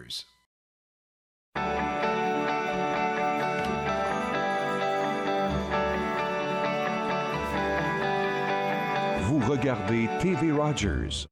Rogers. Vous regardez TV Rogers.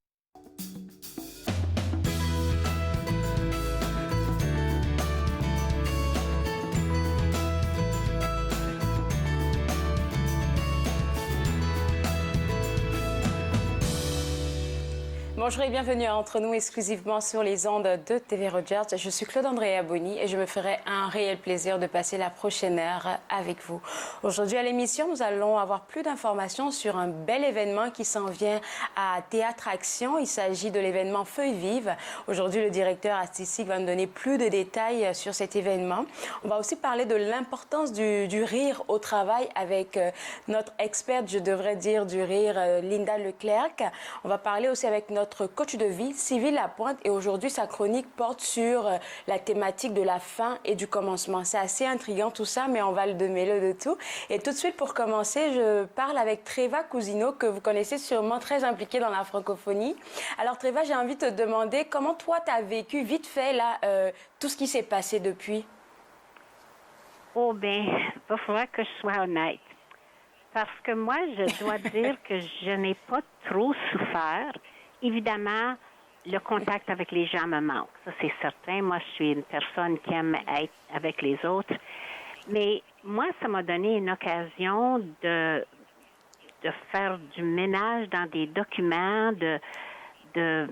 Bonjour et bienvenue à Entre nous exclusivement sur les ondes de TV Rogers. Je suis Claude-Andréa Bonny et je me ferai un réel plaisir de passer la prochaine heure avec vous. Aujourd'hui à l'émission, nous allons avoir plus d'informations sur un bel événement qui s'en vient à Théâtre Action. Il s'agit de l'événement Feuilles vives. Aujourd'hui, le directeur artistique va nous donner plus de détails sur cet événement. On va aussi parler de l'importance du rire au travail avec notre experte, je devrais dire, du rire, Linda Leclerc. On va parler aussi avec notre coach de vie, Sylvie Lapointe, et aujourd'hui, sa chronique porte sur la thématique de la fin et du commencement. C'est assez intriguant tout ça, mais on va le démêler de tout. Et tout de suite, pour commencer, je parle avec Treva Cousineau, que vous connaissez sûrement, très impliquée dans la francophonie. Alors, Treva, j'ai envie de te demander comment toi, tu as vécu vite fait là, tout ce qui s'est passé depuis? Oh bien, il va falloir que je sois honnête. Parce que moi, je dois dire que je n'ai pas trop souffert. Évidemment, le contact avec les gens me manque. Ça, c'est certain. Moi, je suis une personne qui aime être avec les autres. Mais moi, ça m'a donné une occasion de faire du ménage dans des documents, de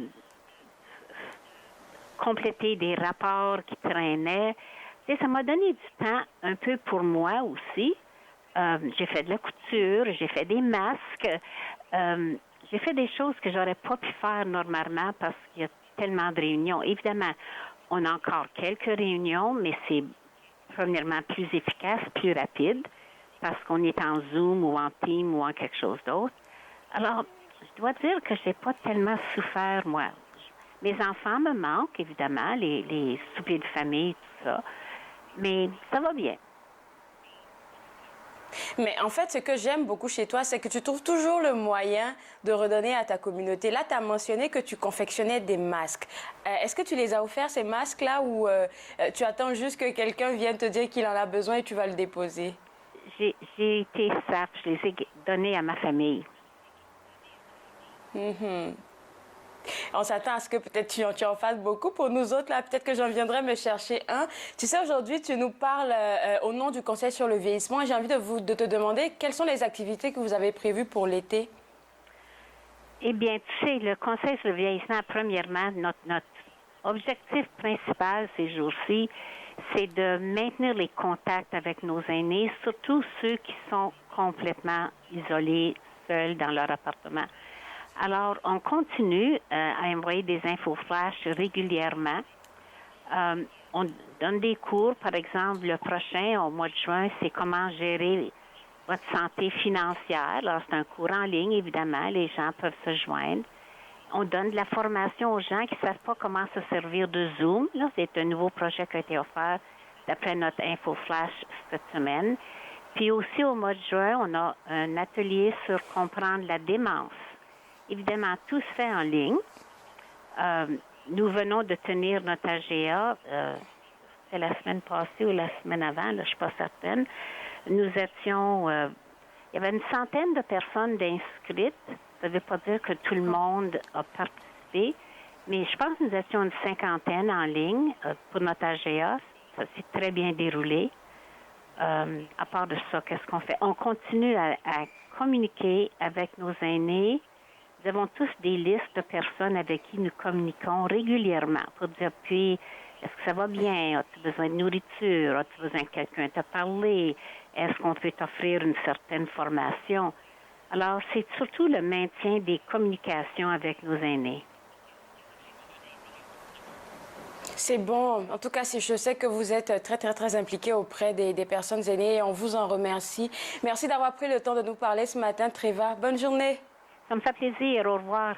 compléter des rapports qui traînaient. Et ça m'a donné du temps un peu pour moi aussi. J'ai fait de la couture, j'ai fait des masques. J'ai fait des choses que j'aurais pas pu faire normalement parce qu'il y a tellement de réunions. Évidemment, on a encore quelques réunions, mais c'est premièrement plus efficace, plus rapide, parce qu'on est en Zoom ou en Team ou en quelque chose d'autre. Alors, je dois dire que j'ai pas tellement souffert, moi. Mes enfants me manquent, évidemment, les soupers de famille, tout ça. Mais ça va bien. Mais en fait, ce que j'aime beaucoup chez toi, c'est que tu trouves toujours le moyen de redonner à ta communauté. Là, tu as mentionné que tu confectionnais des masques. Est-ce que tu les as offerts, ces masques-là, ou tu attends juste que quelqu'un vienne te dire qu'il en a besoin et tu vas le déposer? J'ai été sage, je les ai donnés à ma famille. Mm-hmm. On s'attend à ce que peut-être tu en fasses beaucoup. Pour nous autres, là, peut-être que j'en viendrai me chercher un. Tu sais, aujourd'hui, tu nous parles au nom du Conseil sur le vieillissement et j'ai envie de te demander quelles sont les activités que vous avez prévues pour l'été? Eh bien, tu sais, le Conseil sur le vieillissement, premièrement, notre objectif principal ces jours-ci, c'est de maintenir les contacts avec nos aînés, surtout ceux qui sont complètement isolés, seuls dans leur appartement. Alors, on continue à envoyer des infos flash régulièrement. On donne des cours, par exemple, le prochain, au mois de juin, c'est comment gérer votre santé financière. Alors, c'est un cours en ligne, évidemment, les gens peuvent se joindre. On donne de la formation aux gens qui ne savent pas comment se servir de Zoom. Là, c'est un nouveau projet qui a été offert d'après notre info flash cette semaine. Puis aussi, au mois de juin, on a un atelier sur comprendre la démence. Évidemment, tout se fait en ligne. Nous venons de tenir notre AGA, c'est la semaine passée ou la semaine avant, là, je ne suis pas certaine. Nous étions, il y avait une centaine de personnes d'inscrites. Ça ne veut pas dire que tout le monde a participé, mais je pense que nous étions une cinquantaine en ligne pour notre AGA. Ça s'est très bien déroulé. À part de ça, qu'est-ce qu'on fait? On continue à communiquer avec nos aînés. Nous avons tous des listes de personnes avec qui nous communiquons régulièrement pour dire, puis, est-ce que ça va bien? As-tu besoin de nourriture? As-tu besoin que quelqu'un te parle? Est-ce qu'on peut t'offrir une certaine formation? Alors, c'est surtout le maintien des communications avec nos aînés. C'est bon. En tout cas, je sais que vous êtes très, très, très impliqués auprès des personnes aînées et on vous en remercie. Merci d'avoir pris le temps de nous parler ce matin, Treva. Bonne journée. Ça me fait plaisir. Au revoir.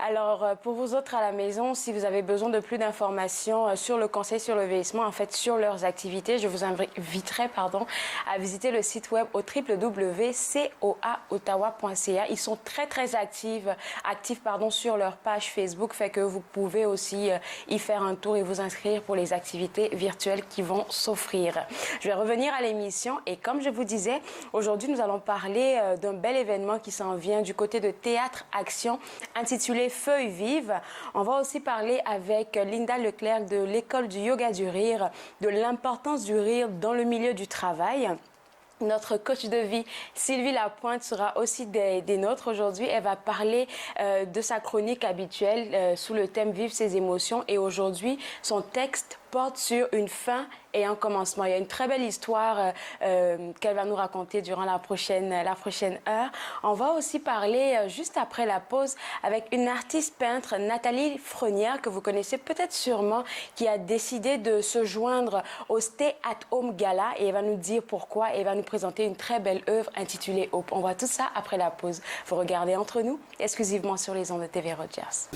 Alors, pour vous autres à la maison, si vous avez besoin de plus d'informations sur le Conseil sur le vieillissement, en fait, sur leurs activités, je vous inviterai à visiter le site web au www.coaottawa.ca. Ils sont très actifs sur leur page Facebook, fait que vous pouvez aussi y faire un tour et vous inscrire pour les activités virtuelles qui vont s'offrir. Je vais revenir à l'émission et comme je vous disais, aujourd'hui, nous allons parler d'un bel événement qui s'en vient du côté de Théâtre Action intitulé Feuilles vives. On va aussi parler avec Linda Leclerc de l'École du yoga du rire, de l'importance du rire dans le milieu du travail. Notre coach de vie, Sylvie Lapointe, sera aussi des nôtres aujourd'hui. Elle va parler de sa chronique habituelle sous le thème « Vivre ses émotions ». Et aujourd'hui, son texte porte sur une fin et un commencement. Il y a une très belle histoire qu'elle va nous raconter durant la prochaine heure. On va aussi parler juste après la pause avec une artiste peintre, Nathalie Frenière, que vous connaissez peut-être sûrement, qui a décidé de se joindre au Stay at Home Gala et elle va nous dire pourquoi et elle va nous présenter une très belle œuvre intitulée Hope. On voit tout ça après la pause. Vous regardez Entre nous, exclusivement sur les ondes de TV Rogers.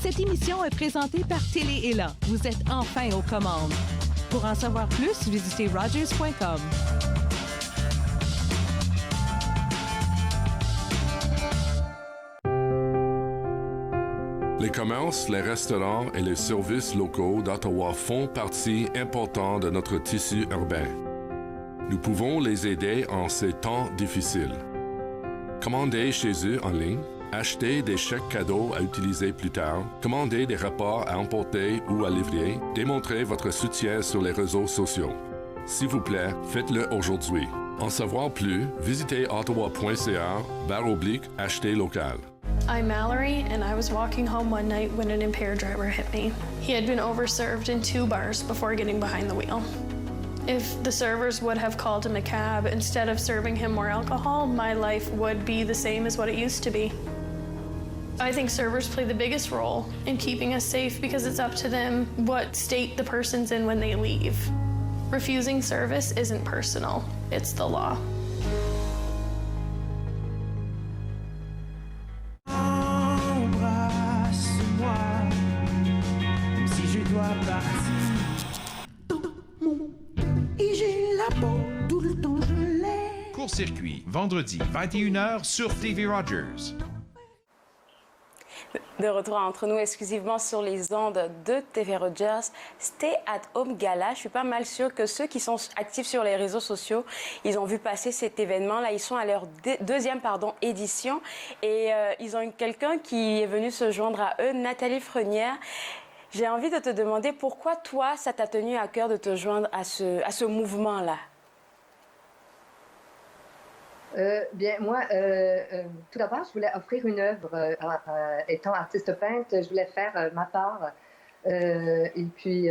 Cette émission est présentée par Télé Élan. Vous êtes enfin aux commandes. Pour en savoir plus, visitez rogers.com. Les commerces, les restaurants et les services locaux d'Ottawa font partie importante de notre tissu urbain. Nous pouvons les aider en ces temps difficiles. Commandez chez eux en ligne, achetez des chèques cadeaux à utiliser plus tard, commandez des repas à emporter ou à livrer, démontrez votre soutien sur les réseaux sociaux. S'il vous plaît, faites-le aujourd'hui. En savoir plus, visitez ottawa.ca/acheter local. I'm Mallory, and I was walking home one night when an impaired driver hit me. He had been overserved in 2 bars before getting behind the wheel. If the servers would have called him a cab instead of serving him more alcohol, my life would be the same as what it used to be. I think servers play the biggest role in keeping us safe because it's up to them what state the person's in when they leave. Refusing service isn't personal, it's the law. Court-circuit, vendredi, 21h sur TV Rogers. De retour entre nous exclusivement sur les ondes de TV Rogers, Stay at Home Gala. Je suis pas mal sûre que ceux qui sont actifs sur les réseaux sociaux, ils ont vu passer cet événement-là. Ils sont à leur deuxième édition et ils ont quelqu'un qui est venu se joindre à eux, Nathalie Frenière. J'ai envie de te demander pourquoi toi, ça t'a tenu à cœur de te joindre à ce mouvement-là. Bien, moi, tout d'abord, je voulais offrir une œuvre. Étant artiste peintre, je voulais faire ma part. Et puis,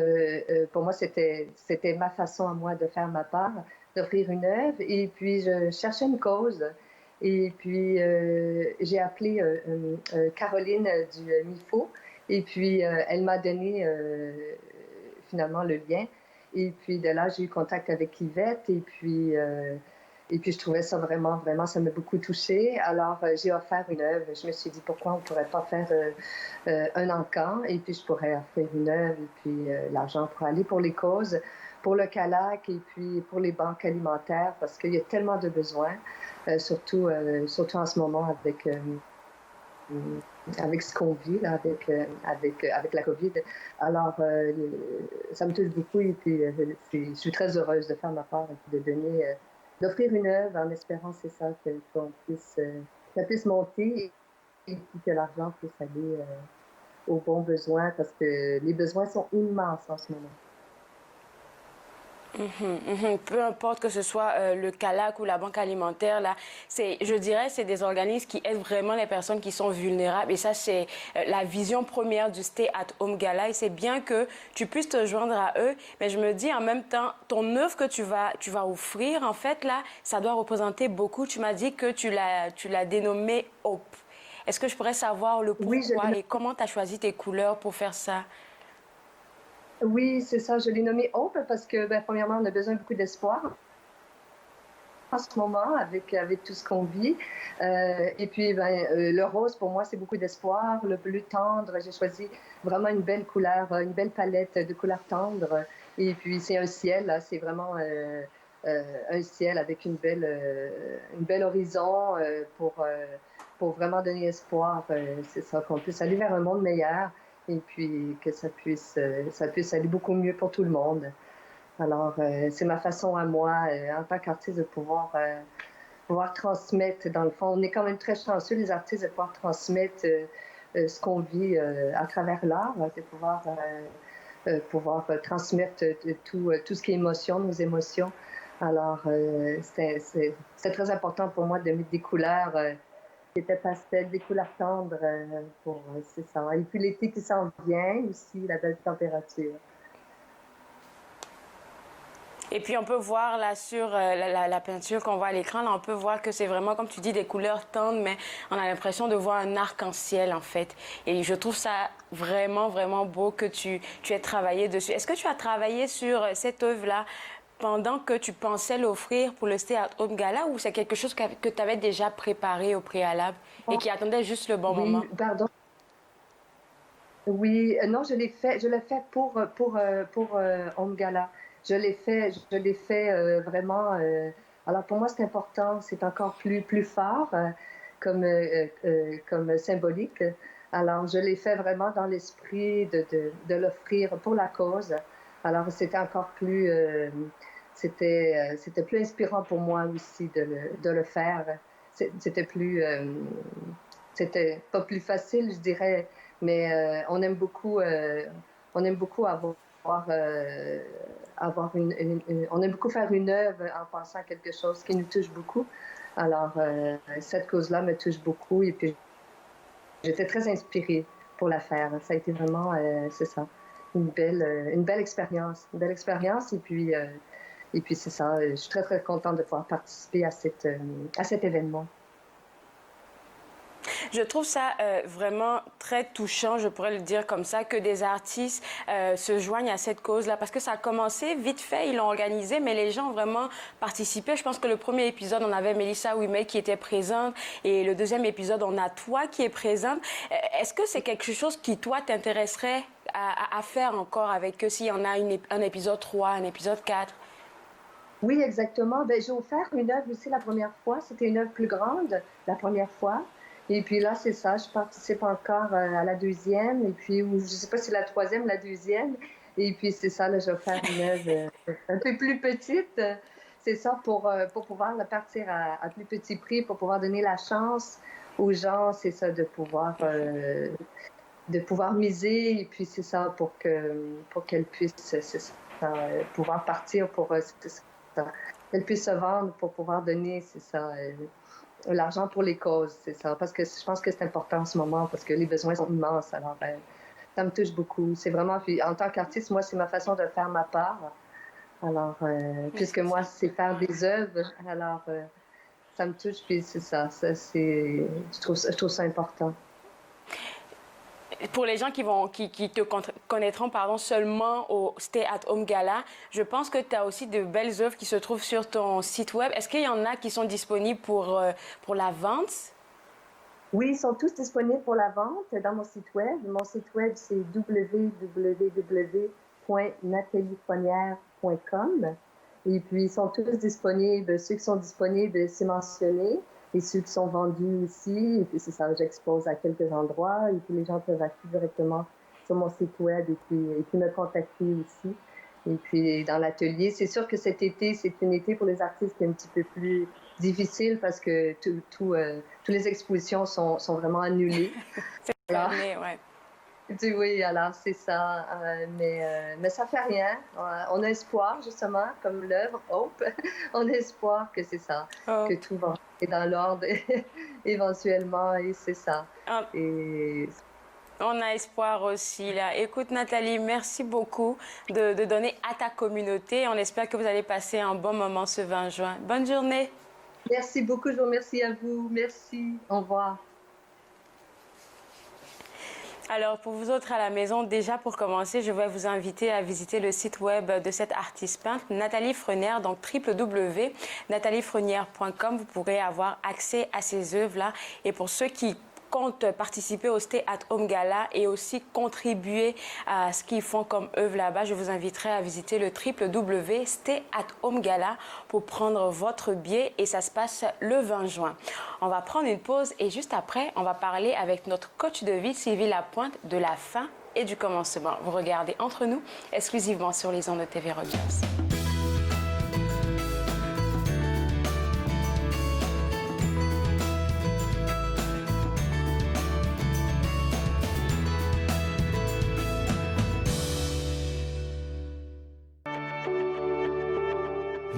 pour moi, c'était ma façon à moi de faire ma part, d'offrir une œuvre. Et puis, je cherchais une cause. Et puis, j'ai appelé Caroline du MIFO. Et puis, elle m'a donné finalement le lien. Et puis, de là, j'ai eu contact avec Yvette. Et puis, je trouvais ça vraiment, ça m'a beaucoup touchée. Alors, j'ai offert une œuvre. Je me suis dit, pourquoi on ne pourrait pas faire un encan? Et puis, je pourrais offrir une œuvre. Et puis, l'argent pourrait aller pour les causes, pour le CALAC et puis pour les banques alimentaires, parce qu'il y a tellement de besoins, surtout en ce moment avec ce qu'on vit, là, avec la COVID. Alors, ça me touche beaucoup. Et puis, je suis très heureuse de faire ma part et de donner... d'offrir une œuvre en espérant, c'est ça, qu'on puisse, ça puisse monter et puis que l'argent puisse aller aux bons besoins parce que les besoins sont immenses en ce moment. Peu importe que ce soit le CALAC ou la Banque alimentaire, là, je dirais c'est des organismes qui aident vraiment les personnes qui sont vulnérables. Et ça, c'est la vision première du Stay at Home Gala. Et c'est bien que tu puisses te joindre à eux. Mais je me dis en même temps, ton œuvre que tu vas offrir, en fait, là, ça doit représenter beaucoup. Tu m'as dit que tu l'as dénommée Hope. Est-ce que je pourrais savoir le pourquoi et comment tu as choisi tes couleurs pour faire ça? Oui, c'est ça. Je l'ai nommé Hope parce que, premièrement, on a besoin beaucoup d'espoir en ce moment avec tout ce qu'on vit. Et puis, le rose, pour moi, c'est beaucoup d'espoir. Le bleu tendre, j'ai choisi vraiment une belle couleur, une belle palette de couleurs tendres. Et puis, c'est un ciel, là, c'est vraiment un ciel avec une belle horizon pour vraiment donner espoir. C'est ça, qu'on puisse aller vers un monde meilleur et puis que ça puisse aller beaucoup mieux pour tout le monde. Alors, c'est ma façon à moi, en tant qu'artiste, de pouvoir transmettre. Dans le fond, on est quand même très chanceux, les artistes, de pouvoir transmettre ce qu'on vit à travers l'art, de pouvoir transmettre tout ce qui est émotion, nos émotions. Alors, c'est très important pour moi de mettre des couleurs qui étaient pastel, des couleurs tendres, c'est ça. Et puis l'été qui s'en vient aussi, la belle température. Et puis on peut voir là sur la peinture qu'on voit à l'écran, là on peut voir que c'est vraiment, comme tu dis, des couleurs tendres, mais on a l'impression de voir un arc-en-ciel en fait. Et je trouve ça vraiment, vraiment beau que tu aies travaillé dessus. Est-ce que tu as travaillé sur cette œuvre-là pendant que tu pensais l'offrir pour le Stay at Home Gala, ou c'est quelque chose que tu avais déjà préparé au préalable et qui attendait juste le bon moment? Pardon. Oui, non, je l'ai fait pour Home Gala. Je l'ai fait vraiment. Alors pour moi, c'est important, c'est encore plus fort comme symbolique. Alors je l'ai fait vraiment dans l'esprit de l'offrir pour la cause. Alors c'était encore plus, c'était plus inspirant pour moi aussi de le faire. C'était pas plus facile, je dirais, mais on aime beaucoup on aime beaucoup faire une œuvre en pensant à quelque chose qui nous touche beaucoup. Alors, cette cause-là me touche beaucoup et puis j'étais très inspirée pour la faire. Ça a été vraiment, c'est ça, une belle expérience. Une belle expérience et puis c'est ça, je suis très, très contente de pouvoir participer à cet événement. Je trouve ça vraiment très touchant, je pourrais le dire comme ça, que des artistes se joignent à cette cause-là, parce que ça a commencé vite fait, ils l'ont organisé, mais les gens ont vraiment participé. Je pense que le premier épisode, on avait Melissa Ouimet qui était présente, et le deuxième épisode, on a toi qui est présente. Est-ce que c'est quelque chose qui, toi, t'intéresserait à faire encore avec eux, s'il y en a un épisode 3, un épisode 4? Oui, exactement. J'ai offert une œuvre aussi la première fois. C'était une œuvre plus grande la première fois. Et puis là, c'est ça, je participe encore à la deuxième, et puis, ou je ne sais pas si la troisième ou la deuxième. Et puis, c'est ça, là, je vais faire une œuvre un peu plus petite. C'est ça, pour pouvoir partir à plus petit prix, pour pouvoir donner la chance aux gens, c'est ça, de pouvoir miser, et puis c'est ça, pour qu'elles puissent, c'est ça, pouvoir partir, qu'elles puissent se vendre, pour pouvoir donner, c'est ça, l'argent pour les causes, c'est ça. Parce que je pense que c'est important en ce moment, parce que les besoins sont immenses. Alors, ça me touche beaucoup. C'est vraiment, puis en tant qu'artiste, moi, c'est ma façon de faire ma part. Alors, puisque moi, c'est faire des œuvres, alors ça me touche, puis c'est ça. Je trouve ça important. Pour les gens qui te connaîtront seulement au Stay at Home Gala, je pense que tu as aussi de belles œuvres qui se trouvent sur ton site web. Est-ce qu'il y en a qui sont disponibles pour la vente? Oui, ils sont tous disponibles pour la vente dans mon site web. Mon site web, c'est www.nathaliefonnière.com. Et puis, ils sont tous disponibles. Ceux qui sont disponibles, c'est mentionné. Et ceux qui sont vendus aussi, et puis c'est ça, j'expose à quelques endroits, et puis les gens peuvent acheter directement sur mon site web et puis me contacter aussi. Et puis dans l'atelier, c'est sûr que cet été, c'est un été pour les artistes qui est un petit peu plus difficile parce que toutes les expositions sont vraiment annulées. C'est fermé, ouais. Oui, alors c'est ça, mais ça fait rien. On a espoir, justement, comme l'œuvre Hope. On a espoir que c'est ça, que tout va être dans l'ordre éventuellement, et c'est ça. Et... On a espoir aussi, là. Écoute, Nathalie, merci beaucoup de donner à ta communauté. On espère que vous allez passer un bon moment ce 20 juin. Bonne journée. Merci beaucoup, je vous remercie à vous. Merci. Au revoir. Alors, pour vous autres à la maison, déjà pour commencer, je vais vous inviter à visiter le site web de cette artiste peintre, Nathalie Frenière, donc www.nathaliefrenière.com. Vous pourrez avoir accès à ces œuvres-là. Et pour ceux qui comptent participer au Stay at Home Gala et aussi contribuer à ce qu'ils font comme œuvre là-bas, je vous inviterai à visiter le www.stayatHomeGala pour prendre votre billet et ça se passe le 20 juin. On va prendre une pause et juste après, on va parler avec notre coach de vie, Sylvie Lapointe, de la fin et du commencement. Vous regardez Entre nous, exclusivement sur les ondes de TV Rogers.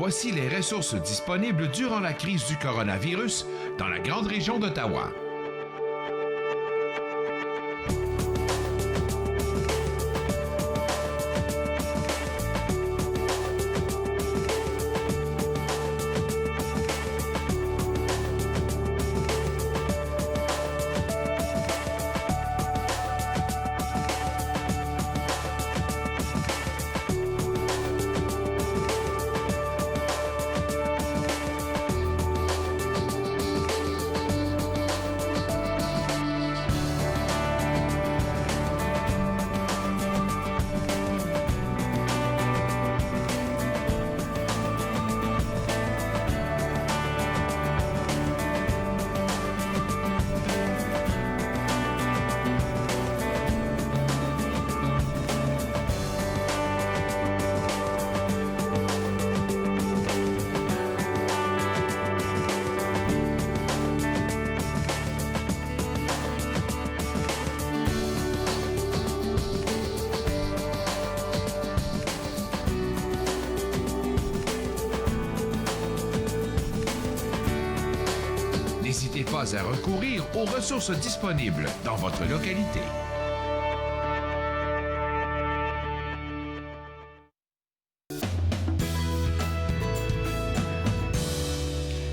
Voici les ressources disponibles durant la crise du coronavirus dans la grande région d'Ottawa. N'hésitez pas à recourir aux ressources disponibles dans votre localité.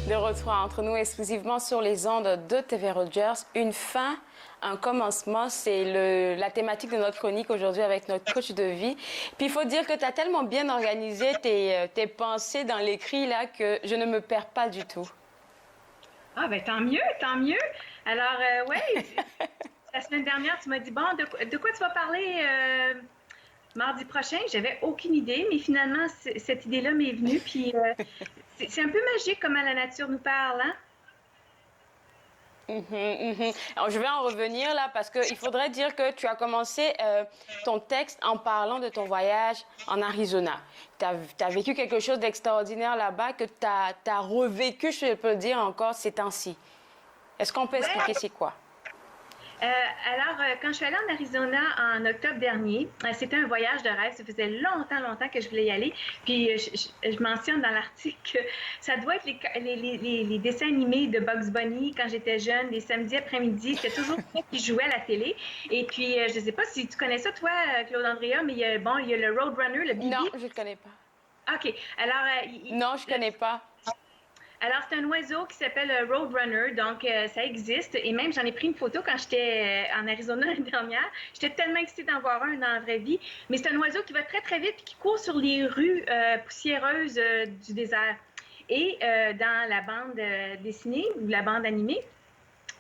De retour Entre nous exclusivement sur les ondes de TV Rogers. Une fin, un commencement, c'est la thématique de notre chronique aujourd'hui avec notre coach de vie. Puis il faut dire que tu as tellement bien organisé tes pensées dans l'écrit là que je ne me perds pas du tout. Ah, ben tant mieux, tant mieux. Alors, oui, la semaine dernière, tu m'as dit, bon, de quoi tu vas parler mardi prochain? J'avais aucune idée, mais finalement, cette idée-là m'est venue. Puis, c'est un peu magique comment la nature nous parle, hein? Alors, je vais en revenir là parce qu'il faudrait dire que tu as commencé ton texte en parlant de ton voyage en Arizona. Tu as vécu quelque chose d'extraordinaire là-bas que tu as revécu, je peux dire encore, ces temps-ci. Est-ce qu'on peut expliquer c'est quoi? Alors, quand je suis allée en Arizona en octobre dernier, c'était un voyage de rêve. Ça faisait longtemps que je voulais y aller. Puis, je mentionne dans l'article que ça doit être les dessins animés de Bugs Bunny quand j'étais jeune, les samedis après-midi. C'était toujours ça qui jouait à la télé. Et puis, je ne sais pas si tu connais ça, toi, Claude Andrea, mais il y a le Roadrunner, le Bibi. Non, je ne le connais pas. OK. Alors, non, je ne connais pas. Alors, c'est un oiseau qui s'appelle Roadrunner, donc ça existe. Et même, j'en ai pris une photo quand j'étais en Arizona l'année dernière. J'étais tellement excitée d'en voir un dans la vraie vie. Mais c'est un oiseau qui va très, très vite et qui court sur les rues poussiéreuses du désert. Et dans la bande dessinée ou la bande animée,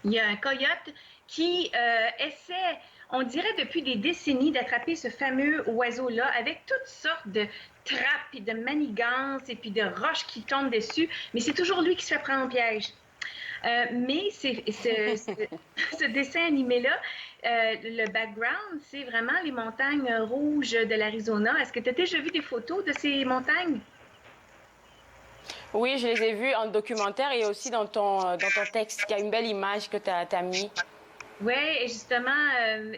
il y a un coyote qui essaie, on dirait depuis des décennies, d'attraper ce fameux oiseau-là avec toutes sortes de trappes et de manigances et puis de roches qui tombent dessus. Mais c'est toujours lui qui se fait prendre en piège. Mais ce dessin animé-là, le background, c'est vraiment les montagnes rouges de l'Arizona. Est-ce que tu as déjà vu des photos de ces montagnes? Oui, je les ai vues en documentaire et aussi dans ton texte. Il y a une belle image que tu as mis. Oui, et justement,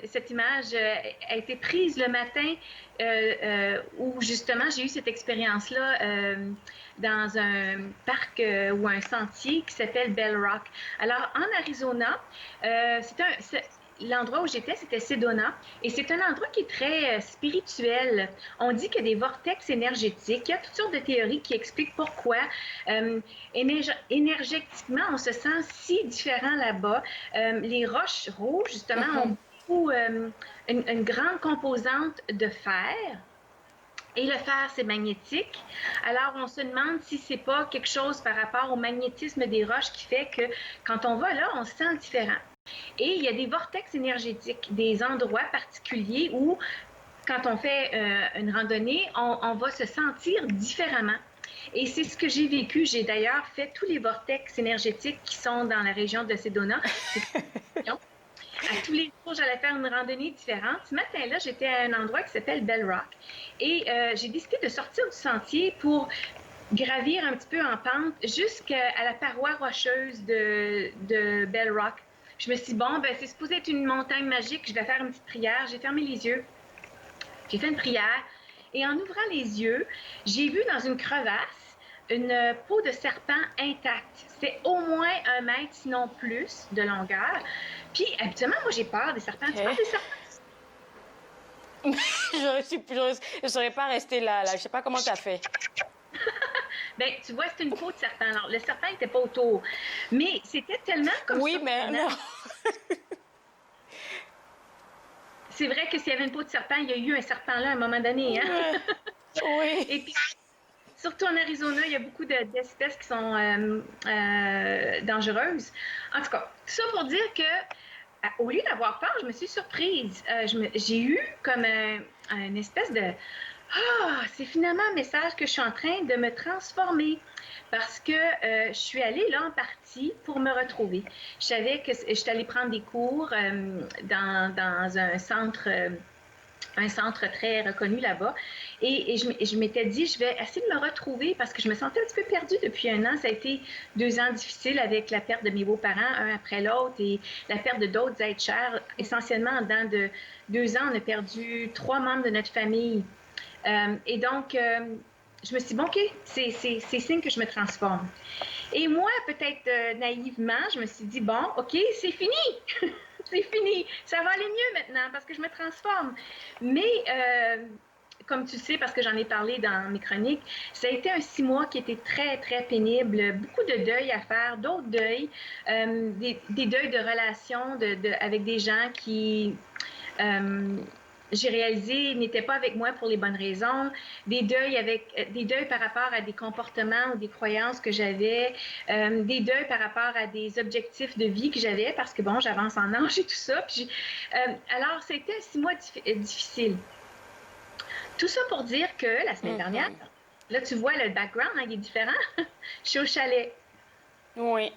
cette image a été prise le matin où justement j'ai eu cette expérience-là dans un parc ou un sentier qui s'appelle Bell Rock. Alors, en Arizona, l'endroit où j'étais, c'était Sedona, et c'est un endroit qui est très spirituel. On dit qu'il y a des vortex énergétiques. Il y a toutes sortes de théories qui expliquent pourquoi. Énergétiquement, on se sent si différent là-bas. Les roches rouges, justement, ont beaucoup une grande composante de fer. Et le fer, c'est magnétique. Alors, on se demande si c'est pas quelque chose par rapport au magnétisme des roches qui fait que quand on va là, on se sent différent. Et il y a des vortex énergétiques, des endroits particuliers où, quand on fait une randonnée, on va se sentir différemment. Et c'est ce que j'ai vécu. J'ai d'ailleurs fait tous les vortex énergétiques qui sont dans la région de Sedona. À tous les jours, j'allais faire une randonnée différente. Ce matin-là, j'étais à un endroit qui s'appelle Bell Rock et j'ai décidé de sortir du sentier pour gravir un petit peu en pente jusqu'à la paroi rocheuse de Bell Rock. Je me suis dit, bon, ben, c'est supposé être une montagne magique, je vais faire une petite prière. J'ai fermé les yeux, j'ai fait une prière et en ouvrant les yeux, j'ai vu dans une crevasse une peau de serpent intacte. C'est au moins 1 mètre, sinon plus, de longueur. Puis, habituellement, moi, j'ai peur des serpents. Tu parles des serpents? Je ne saurais pas rester là. Je ne sais pas comment tu as fait. Bien, tu vois, c'est une peau de serpent. Alors, le serpent n'était pas autour. Mais c'était tellement comme oui, mais non. C'est vrai que s'il y avait une peau de serpent, il y a eu un serpent là à un moment donné. Hein? Oui. Et puis, surtout en Arizona, il y a beaucoup d'espèces qui sont dangereuses. En tout cas, tout ça pour dire que, au lieu d'avoir peur, je me suis surprise. J'ai eu comme une espèce de... c'est finalement un message que je suis en train de me transformer parce que je suis allée là en partie pour me retrouver. Je savais que je suis allée prendre des cours dans un centre très reconnu là-bas. Et je m'étais dit, je vais essayer de me retrouver parce que je me sentais un petit peu perdue depuis 1 an. Ça a été 2 ans difficiles avec la perte de mes beaux-parents, un après l'autre, et la perte de d'autres êtres chers. Essentiellement, en dedans de 2 ans, on a perdu 3 membres de notre famille. Et donc, je me suis dit, bon, OK, c'est signe que je me transforme. Et moi, peut-être naïvement, je me suis dit, bon, OK, c'est fini. C'est fini. Ça va aller mieux maintenant parce que je me transforme. Mais, comme tu sais, parce que j'en ai parlé dans mes chroniques, ça a été un 6 mois qui était très, très pénible. Beaucoup de deuils à faire, d'autres deuils, des deuils de relations avec des gens qui... j'ai réalisé n'étaient pas avec moi pour les bonnes raisons, des deuils par rapport à des comportements ou des croyances que j'avais, des deuils par rapport à des objectifs de vie que j'avais parce que bon, j'avance en âge et tout ça. Puis, alors, c'était un 6 mois difficile. Tout ça pour dire que la semaine dernière, là, tu vois le background, hein, il est différent. Je suis au chalet. Oui.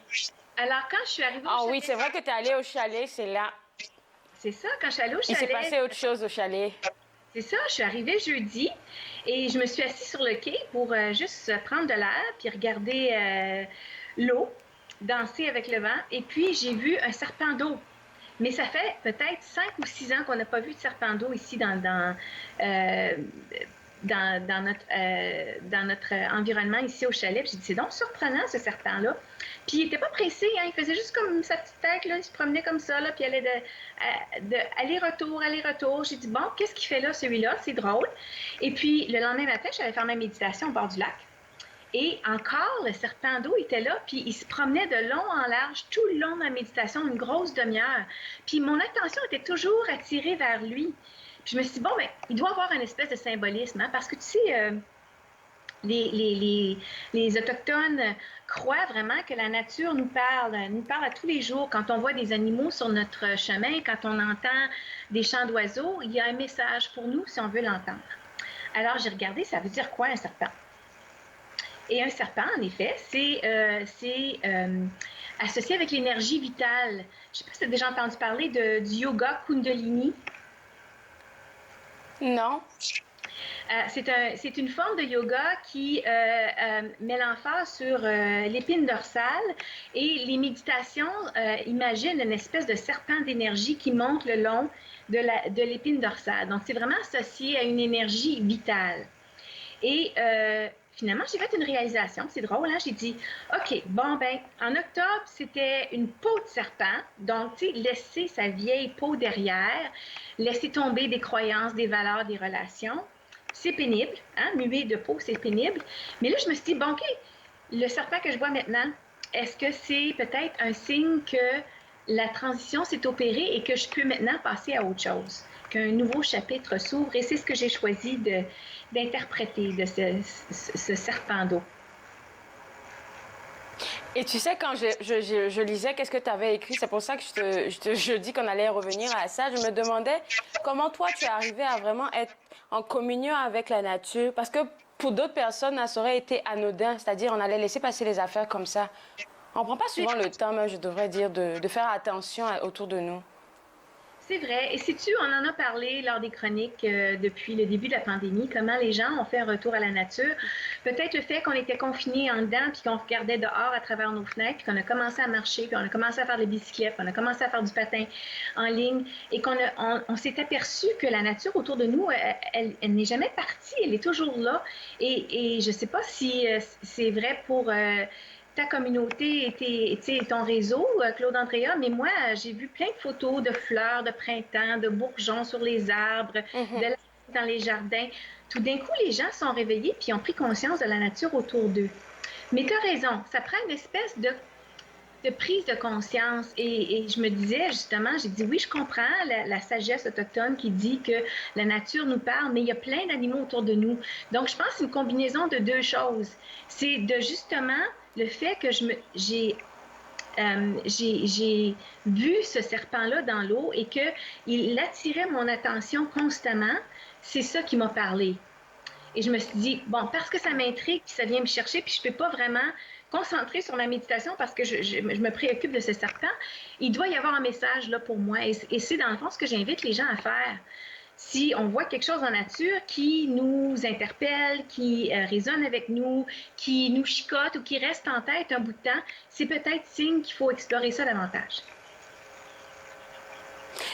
Alors, quand je suis arrivée au chalet... Ah oui, c'est vrai que tu es allée au chalet, c'est là. C'est ça, quand je suis allée au chalet... Il s'est passé autre chose au chalet. C'est ça, je suis arrivée jeudi et je me suis assise sur le quai pour juste prendre de l'air puis regarder l'eau, danser avec le vent. Et puis, j'ai vu un serpent d'eau. Mais ça fait peut-être 5 ou 6 ans qu'on n'a pas vu de serpent d'eau ici dans notre environnement ici au chalet. Puis j'ai dit, c'est donc surprenant ce serpent-là. Puis il n'était pas pressé, hein, il faisait juste comme sa petite tête, là, il se promenait comme ça, là, puis il allait de aller-retour. J'ai dit, bon, qu'est-ce qu'il fait là, celui-là? C'est drôle. Et puis le lendemain matin, j'allais faire ma méditation au bord du lac. Et encore, le serpent d'eau était là, puis il se promenait de long en large tout le long de la méditation, une grosse demi-heure. Puis mon attention était toujours attirée vers lui. Puis je me suis dit, bon, ben, il doit avoir une espèce de symbolisme, hein, parce que tu sais, les Autochtones croient vraiment que la nature nous parle à tous les jours. Quand on voit des animaux sur notre chemin, quand on entend des chants d'oiseaux, il y a un message pour nous si on veut l'entendre. Alors j'ai regardé, ça veut dire quoi un serpent? Et un serpent, en effet, c'est associé avec l'énergie vitale. Je ne sais pas si tu as déjà entendu parler du yoga Kundalini. Non. C'est une forme de yoga qui met l'emphase sur l'épine dorsale et les méditations imaginent une espèce de serpent d'énergie qui monte le long de l'épine dorsale. Donc, c'est vraiment associé à une énergie vitale. Et finalement, j'ai fait une réalisation. C'est drôle, hein? J'ai dit, OK, bon, ben, en octobre, c'était une peau de serpent. Donc, tu sais, laisser sa vieille peau derrière, laisser tomber des croyances, des valeurs, des relations. C'est pénible, hein? Muer de peau, c'est pénible. Mais là, je me suis dit, bon, OK, le serpent que je vois maintenant, est-ce que c'est peut-être un signe que la transition s'est opérée et que je peux maintenant passer à autre chose, qu'un nouveau chapitre s'ouvre. Et c'est ce que j'ai choisi d'interpréter de ce serpent d'eau. Et tu sais, quand je lisais qu'est-ce que tu avais écrit, c'est pour ça que je dis qu'on allait revenir à ça. Je me demandais comment toi, tu es arrivé à vraiment être en communion avec la nature. Parce que pour d'autres personnes, ça aurait été anodin, c'est-à-dire on allait laisser passer les affaires comme ça. On ne prend pas souvent le temps, même, je devrais dire, de faire attention autour de nous. C'est vrai. Et sais-tu, on en a parlé lors des chroniques depuis le début de la pandémie, comment les gens ont fait un retour à la nature. Peut-être le fait qu'on était confinés en dedans, puis qu'on regardait dehors à travers nos fenêtres, puis qu'on a commencé à marcher, puis on a commencé à faire des bicyclettes, puis on a commencé à faire du patin en ligne, et qu'on s'est aperçu que la nature autour de nous, elle n'est jamais partie, elle est toujours là. Et je ne sais pas si c'est vrai pour... ta communauté et ton réseau, Claude Andrea, mais moi, j'ai vu plein de photos de fleurs, de printemps, de bourgeons sur les arbres, de la dans les jardins. Tout d'un coup, les gens sont réveillés puis ont pris conscience de la nature autour d'eux. Mais tu as raison, ça prend une espèce de prise de conscience. Et je me disais, justement, j'ai dit, oui, je comprends la sagesse autochtone qui dit que la nature nous parle, mais il y a plein d'animaux autour de nous. Donc, je pense que c'est une combinaison de deux choses. C'est de, justement, le fait que j'ai vu ce serpent-là dans l'eau et qu'il attirait mon attention constamment, c'est ça qui m'a parlé. Et je me suis dit, bon, parce que ça m'intrigue, puis ça vient me chercher, puis je ne peux pas vraiment concentrer sur ma méditation parce que je me préoccupe de ce serpent, il doit y avoir un message là pour moi. Et c'est dans le fond ce que j'invite les gens à faire. Si on voit quelque chose en nature qui nous interpelle, qui résonne avec nous, qui nous chicote ou qui reste en tête un bout de temps, c'est peut-être signe qu'il faut explorer ça davantage.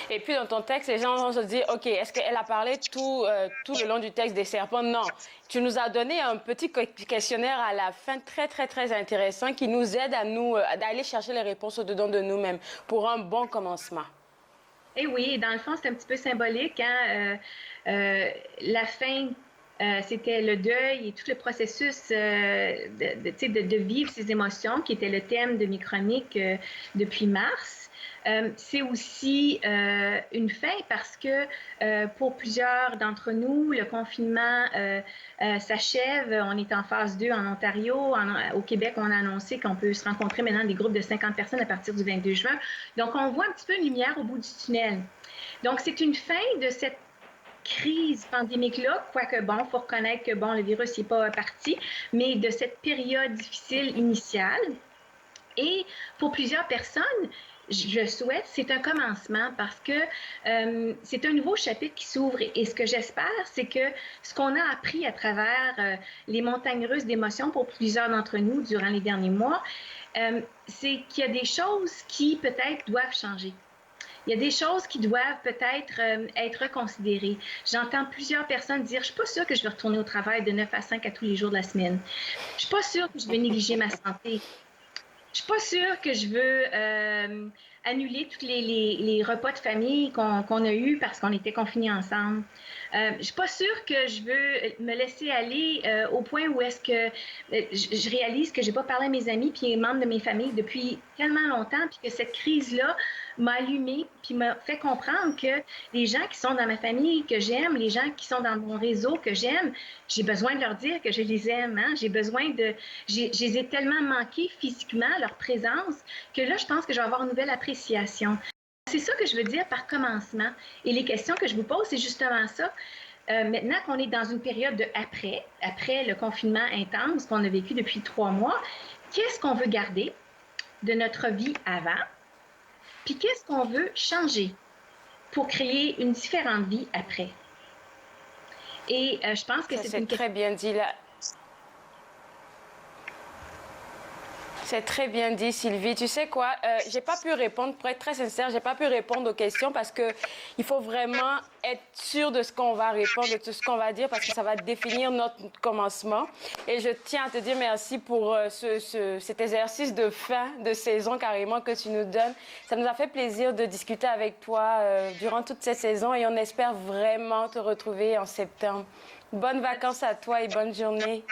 Et puis, dans ton texte, les gens vont se dire, OK, est-ce qu'elle a parlé tout le long du texte des serpents? Non. Tu nous as donné un petit questionnaire à la fin très, très, très intéressant qui nous aide à d'aller chercher les réponses au-dedans de nous-mêmes pour un bon commencement. Et oui, dans le fond, c'est un petit peu symbolique. Hein? La fin, c'était le deuil et tout le processus de vivre ses émotions, qui était le thème de mes chroniques depuis mars. C'est aussi une fin parce que pour plusieurs d'entre nous, le confinement s'achève. On est en phase 2 en Ontario. Au Québec, on a annoncé qu'on peut se rencontrer maintenant des groupes de 50 personnes à partir du 22 juin. Donc, on voit un petit peu une lumière au bout du tunnel. Donc, c'est une fin de cette crise pandémique-là, quoique bon, il faut reconnaître que bon, le virus n'est pas parti, mais de cette période difficile initiale. Et pour plusieurs personnes, je souhaite, c'est un commencement parce que c'est un nouveau chapitre qui s'ouvre et ce que j'espère, c'est que ce qu'on a appris à travers les montagnes russes d'émotions pour plusieurs d'entre nous durant les derniers mois, c'est qu'il y a des choses qui peut-être doivent changer. Il y a des choses qui doivent peut-être être reconsidérées. J'entends plusieurs personnes dire « Je ne suis pas sûre que je vais retourner au travail de 9 à 5 à tous les jours de la semaine. Je ne suis pas sûre que je vais négliger ma santé. » Je suis pas sûre que je veux annuler tous les repas de famille qu'on a eus parce qu'on était confinés ensemble. Je suis pas sûre que je veux me laisser aller au point où est-ce que je réalise que j'ai pas parlé à mes amis puis membres de mes familles depuis tellement longtemps puis que cette crise-là m'a allumée puis m'a fait comprendre que les gens qui sont dans ma famille que j'aime, les gens qui sont dans mon réseau que j'aime, j'ai besoin de leur dire que je les aime. Hein? J'ai besoin de... Je les ai tellement manqués physiquement, leur présence, que là, je pense que je vais avoir une nouvelle appréciation. C'est ça que je veux dire par commencement. Et les questions que je vous pose, c'est justement ça. Maintenant qu'on est dans une période de après le confinement intense qu'on a vécu depuis 3 mois, qu'est-ce qu'on veut garder de notre vie avant? Puis qu'est-ce qu'on veut changer pour créer une différente vie après? Et je pense que c'est une très bien dit là. C'est très bien dit, Sylvie. Tu sais quoi, j'ai pas pu répondre, pour être très sincère, j'ai pas pu répondre aux questions parce que il faut vraiment être sûr de ce qu'on va répondre, de ce qu'on va dire, parce que ça va définir notre commencement. Et je tiens à te dire merci pour cet exercice de fin de saison carrément que tu nous donnes. Ça nous a fait plaisir de discuter avec toi durant toute cette saison et on espère vraiment te retrouver en septembre. Bonnes vacances à toi et bonne journée.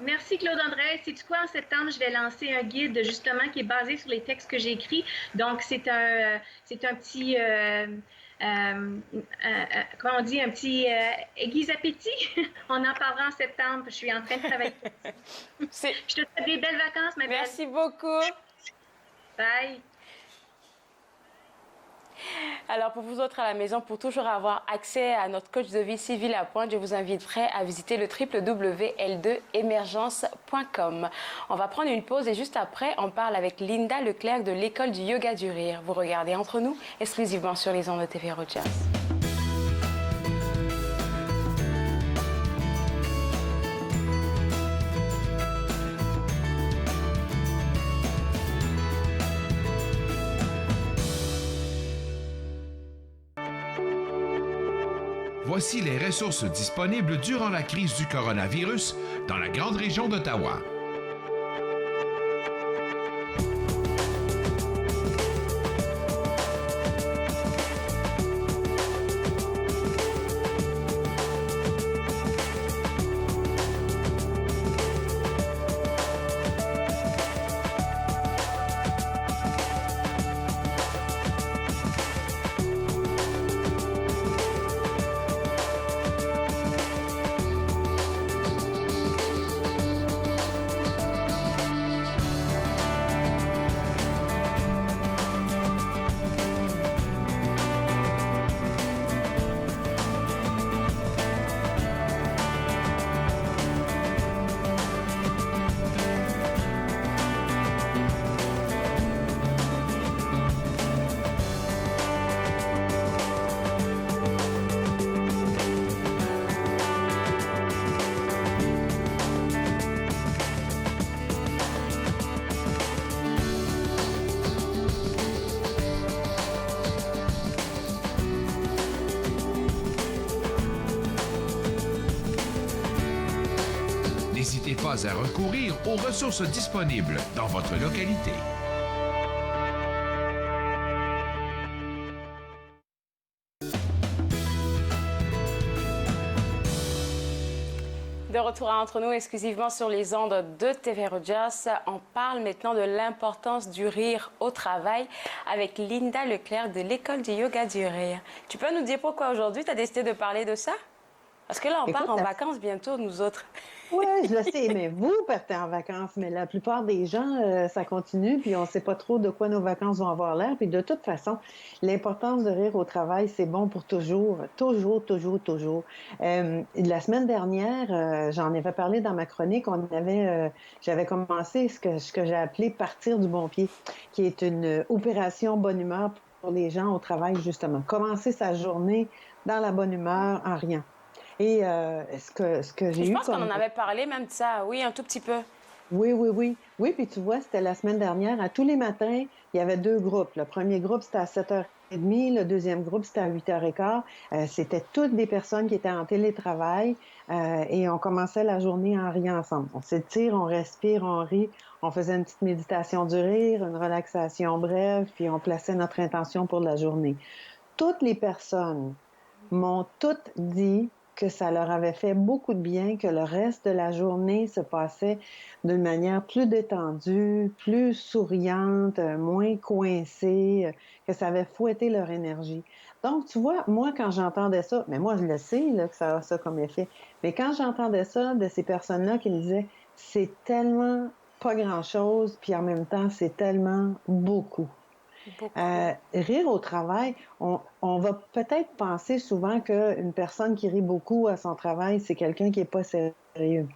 Merci Claude-André. Sais-tu quoi, en septembre, je vais lancer un guide justement qui est basé sur les textes que j'ai écrits. Donc, c'est un petit, comment on dit, un petit aiguise appétit. On en parlera en septembre. Je suis en train de travailler. Je te souhaite des belles vacances, ma belle. Merci beaucoup. Bye. Alors, pour vous autres à la maison, pour toujours avoir accès à notre coach de vie Sylvie Lapointe, je vous inviterai à visiter le www.l2emergence.com. On va prendre une pause et juste après, on parle avec Linda Leclerc de l'école du yoga du rire. Vous regardez Entre nous, exclusivement sur les ondes de TV Rogers. Voici les ressources disponibles durant la crise du coronavirus dans la grande région d'Ottawa. N'hésitez pas à recourir aux ressources disponibles dans votre localité. De retour à Entre nous, exclusivement sur les ondes de TV Rogers. On parle maintenant de l'importance du rire au travail avec Linda Leclerc de l'école du yoga du rire. Tu peux nous dire pourquoi aujourd'hui tu as décidé de parler de ça? Parce que là, on part en vacances bientôt, nous autres. Oui, je le sais, mais vous partez en vacances, mais la plupart des gens, ça continue, puis on ne sait pas trop de quoi nos vacances vont avoir l'air. Puis de toute façon, l'importance de rire au travail, c'est bon pour toujours, toujours, toujours, toujours. La semaine dernière, j'en avais parlé dans ma chronique, j'avais commencé ce que j'ai appelé « Partir du bon pied », qui est une opération bonne humeur pour les gens au travail, justement. Commencer sa journée dans la bonne humeur en riant. Et ce que j'ai eu... Je pense qu'on en avait parlé même de ça, oui, un tout petit peu. Oui. Oui, puis tu vois, c'était la semaine dernière. À tous les matins, il y avait 2 groupes. Le premier groupe, c'était à 7h30. Le deuxième groupe, c'était à 8h15. C'était toutes des personnes qui étaient en télétravail et on commençait la journée en riant ensemble. On s'étire, on respire, on rit. On faisait une petite méditation du rire, une relaxation brève, puis on plaçait notre intention pour la journée. Toutes les personnes m'ont toutes dit que ça leur avait fait beaucoup de bien, que le reste de la journée se passait d'une manière plus détendue, plus souriante, moins coincée, que ça avait fouetté leur énergie. Donc, tu vois, moi, quand j'entendais ça, mais moi, je le sais là, que ça a ça comme effet, mais quand j'entendais ça de ces personnes-là qui me disaient « c'est tellement pas grand-chose, puis en même temps, c'est tellement beaucoup ». Rire au travail, on va peut-être penser souvent qu'une personne qui rit beaucoup à son travail, c'est quelqu'un qui n'est pas sérieux.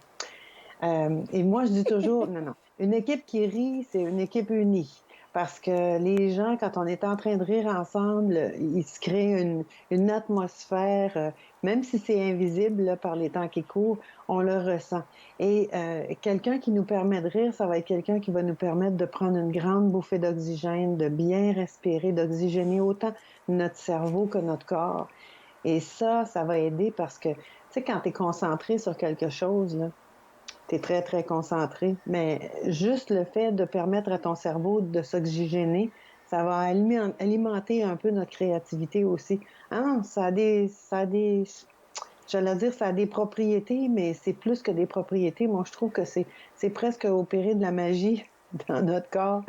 Et moi, je dis toujours, non. Une équipe qui rit, c'est une équipe unie. Parce que les gens, quand on est en train de rire ensemble, il se crée une atmosphère, même si c'est invisible là, par les temps qui courent, on le ressent. Et quelqu'un qui nous permet de rire, ça va être quelqu'un qui va nous permettre de prendre une grande bouffée d'oxygène, de bien respirer, d'oxygéner autant notre cerveau que notre corps. Et ça va aider parce que, tu sais, quand tu es concentré sur quelque chose, là, tu es très, très concentré. Mais juste le fait de permettre à ton cerveau de s'oxygéner, ça va alimenter un peu notre créativité aussi. Ah non, ça a des j'allais dire, ça a des propriétés, mais c'est plus que des propriétés. Moi, je trouve que c'est presque opérer de la magie dans notre corps,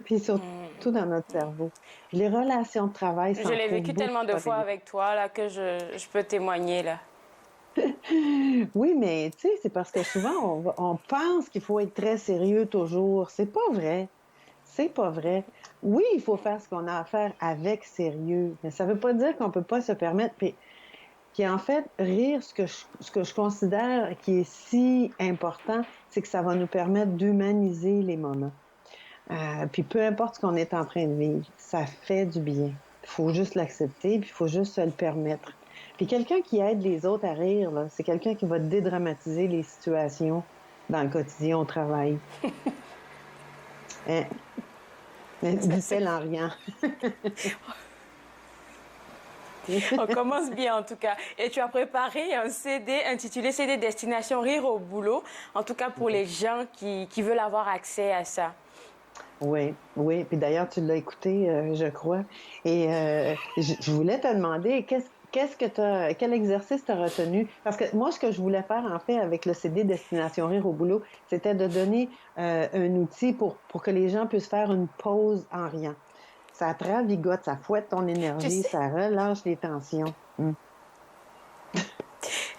puis surtout dans notre cerveau. Les relations de travail Je l'ai vécu tellement de fois avec toi là, que je peux témoigner. Là. Oui, mais tu sais, c'est parce que souvent, on pense qu'il faut être très sérieux toujours. C'est pas vrai. C'est pas vrai. Oui, il faut faire ce qu'on a à faire avec sérieux, mais ça veut pas dire qu'on peut pas se permettre. Puis en fait, rire, ce que je considère qui est si important, c'est que ça va nous permettre d'humaniser les moments. Puis peu importe ce qu'on est en train de vivre, ça fait du bien. Il faut juste l'accepter, puis il faut juste se le permettre. Puis quelqu'un qui aide les autres à rire, là, c'est quelqu'un qui va dédramatiser les situations dans le quotidien au travail. Hein? Mais dit-elle en riant. On commence bien en tout cas. Et tu as préparé un CD intitulé CD Destination Rire au boulot, en tout cas pour les gens qui veulent avoir accès à ça. Oui. Puis d'ailleurs, tu l'as écouté, je crois. Et je voulais te demander, quel exercice tu as retenu? Parce que moi, ce que je voulais faire, en fait, avec le CD Destination Rire au boulot, c'était de donner un outil pour que les gens puissent faire une pause en riant. Ça te ravigote, ça fouette ton énergie, ça relâche les tensions.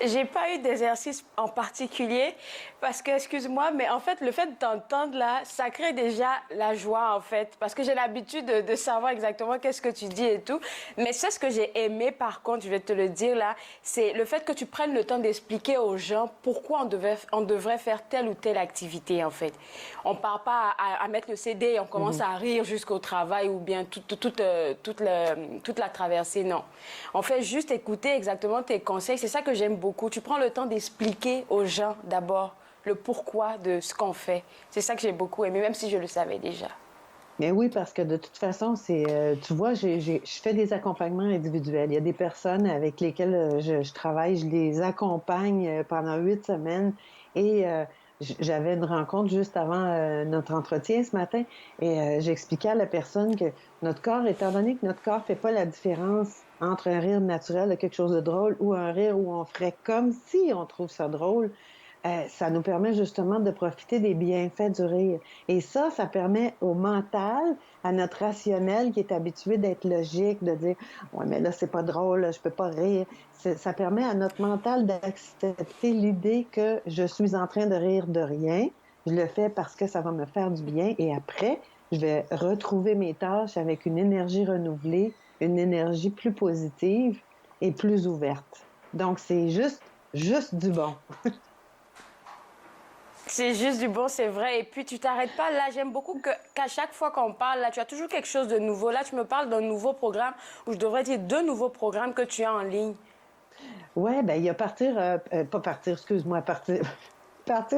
J'ai pas eu d'exercice en particulier parce que, excuse-moi, mais en fait, le fait de t'entendre là, ça crée déjà la joie en fait. Parce que j'ai l'habitude de savoir exactement qu'est-ce que tu dis et tout. Mais c'est ce que j'ai aimé par contre, je vais te le dire là, c'est le fait que tu prennes le temps d'expliquer aux gens pourquoi on devrait faire telle ou telle activité en fait. On part pas à mettre le CD et on commence à rire jusqu'au travail ou bien toute la traversée, non. On fait juste écouter exactement tes conseils. C'est ça que j'aime beaucoup. Tu prends le temps d'expliquer aux gens d'abord le pourquoi de ce qu'on fait. C'est ça que j'ai beaucoup aimé, même si je le savais déjà. Mais oui, parce que de toute façon, tu vois, je fais des accompagnements individuels. Il y a des personnes avec lesquelles je travaille, je les accompagne pendant 8 semaines et j'avais une rencontre juste avant notre entretien ce matin et j'expliquais à la personne que notre corps, étant donné que notre corps ne fait pas la différence entre un rire naturel de quelque chose de drôle ou un rire où on ferait comme si on trouve ça drôle, ça nous permet justement de profiter des bienfaits du rire. Et ça permet au mental, à notre rationnel qui est habitué d'être logique, de dire « Ouais, mais là, c'est pas drôle, je peux pas rire ». Ça permet à notre mental d'accepter l'idée que je suis en train de rire de rien. Je le fais parce que ça va me faire du bien. Et après, je vais retrouver mes tâches avec une énergie renouvelée, une énergie plus positive et plus ouverte. Donc, c'est juste du bon. C'est juste du bon, c'est vrai. Et puis, tu t'arrêtes pas. Là, j'aime beaucoup qu'à chaque fois qu'on parle, là, tu as toujours quelque chose de nouveau. Là, tu me parles d'un nouveau programme, ou je devrais dire 2 nouveaux programmes que tu as en ligne. Oui, bien, il y a partir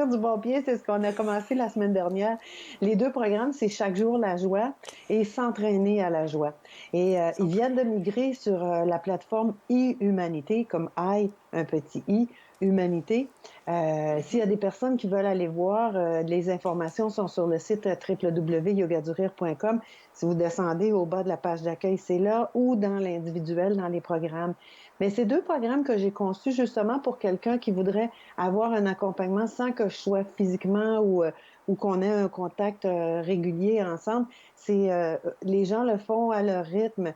du bon pied, c'est ce qu'on a commencé la semaine dernière. Les 2 programmes, c'est Chaque jour la joie et S'entraîner à la joie. Et ils viennent de migrer sur la plateforme e-Humanité, comme I, un petit I, Humanité. S'il y a des personnes qui veulent aller voir, les informations sont sur le site www.yogadurire.com. Si vous descendez au bas de la page d'accueil, c'est là, ou dans l'individuel, dans les programmes. Mais c'est 2 programmes que j'ai conçus justement pour quelqu'un qui voudrait avoir un accompagnement sans que je sois physiquement ou qu'on ait un contact régulier ensemble. Les gens le font à leur rythme.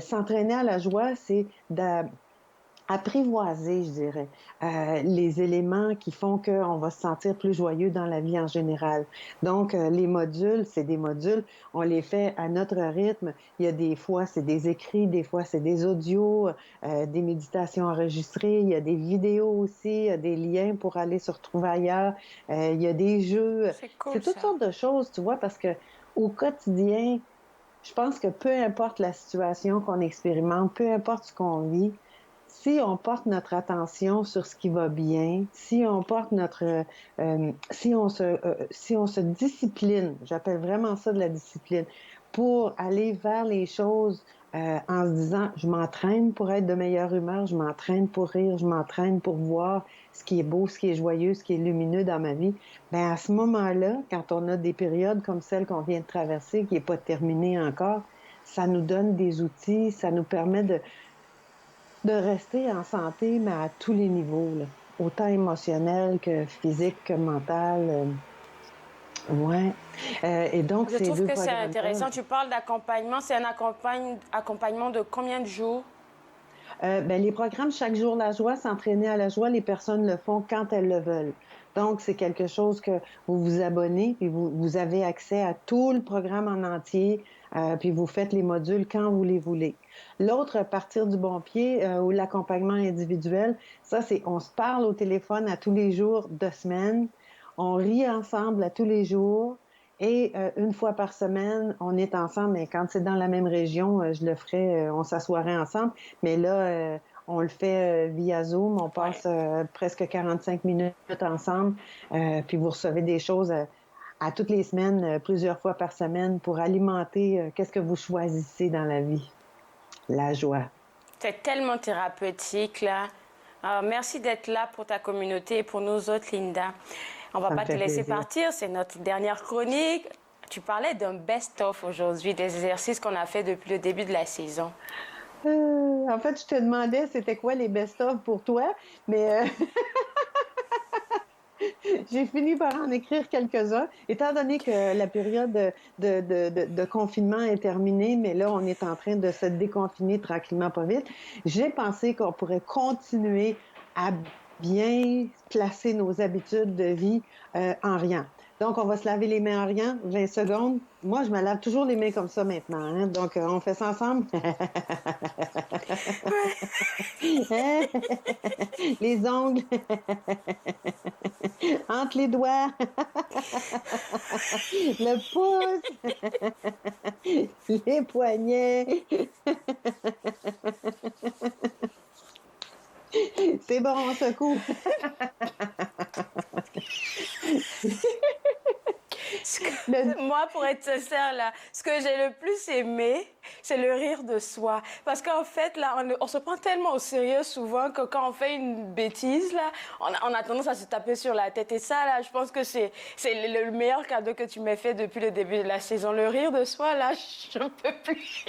S'entraîner à la joie, c'est apprivoiser, je dirais, les éléments qui font qu'on va se sentir plus joyeux dans la vie en général. Donc, les modules, c'est des modules, on les fait à notre rythme. Il y a des fois, c'est des écrits, des fois, c'est des audios, des méditations enregistrées, il y a des vidéos aussi, il y a des liens pour aller se retrouver ailleurs, il y a des jeux. C'est cool, c'est toutes sortes de choses, tu vois, parce que au quotidien, je pense que peu importe la situation qu'on expérimente, peu importe ce qu'on vit, si on porte notre attention sur ce qui va bien, si on porte si on se discipline, j'appelle vraiment ça de la discipline, pour aller vers les choses en se disant, je m'entraîne pour être de meilleure humeur, je m'entraîne pour rire, je m'entraîne pour voir ce qui est beau, ce qui est joyeux, ce qui est lumineux dans ma vie, bien à ce moment-là, quand on a des périodes comme celle qu'on vient de traverser, qui n'est pas terminée encore, ça nous donne des outils, ça nous permet de rester en santé, mais à tous les niveaux, là. Autant émotionnel que physique que mental. Ouais. Et donc, Je ces trouve deux que c'est programmes-là, intéressant. Tu parles d'accompagnement. C'est un accompagnement de combien de jours? les programmes Chaque jour la joie, s'entraîner à la joie, les personnes le font quand elles le veulent. Donc, c'est quelque chose que vous vous abonnez, puis vous avez accès à tout le programme en entier, puis vous faites les modules quand vous les voulez. L'autre, Partir du bon pied, ou l'accompagnement individuel, ça, c'est on se parle au téléphone à tous les jours de semaine, on rit ensemble à tous les jours, et une fois par semaine, on est ensemble. Mais quand c'est dans la même région, je le ferais, on s'assoirait ensemble. Mais là, on le fait via Zoom. On passe presque 45 minutes ensemble. Puis vous recevez des choses à toutes les semaines, plusieurs fois par semaine, pour alimenter qu'est-ce que vous choisissez dans la vie. La joie. C'est tellement thérapeutique, là. Alors, merci d'être là pour ta communauté et pour nous autres, Linda. On ne va pas te laisser partir, c'est notre dernière chronique. Tu parlais d'un best-of aujourd'hui, des exercices qu'on a fait depuis le début de la saison. En fait, je te demandais c'était quoi les best-of pour toi, mais j'ai fini par en écrire quelques-uns. Étant donné que la période de confinement est terminée, mais là, on est en train de se déconfiner tranquillement, pas vite, j'ai pensé qu'on pourrait continuer à bien placer nos habitudes de vie en riant. Donc, on va se laver les mains en riant, 20 secondes. Moi, je me lave toujours les mains comme ça maintenant. Hein? Donc, on fait ça ensemble. Les ongles. Entre les doigts. Le pouce. Les poignets. C'est bon, on secoue. Moi, pour être sincère, là, ce que j'ai le plus aimé, c'est le rire de soi. Parce qu'en fait, là, on se prend tellement au sérieux souvent que quand on fait une bêtise, là, on a tendance à se taper sur la tête. Et ça, là, je pense que c'est le meilleur cadeau que tu m'as fait depuis le début de la saison. Le rire de soi, là, je ne peux plus.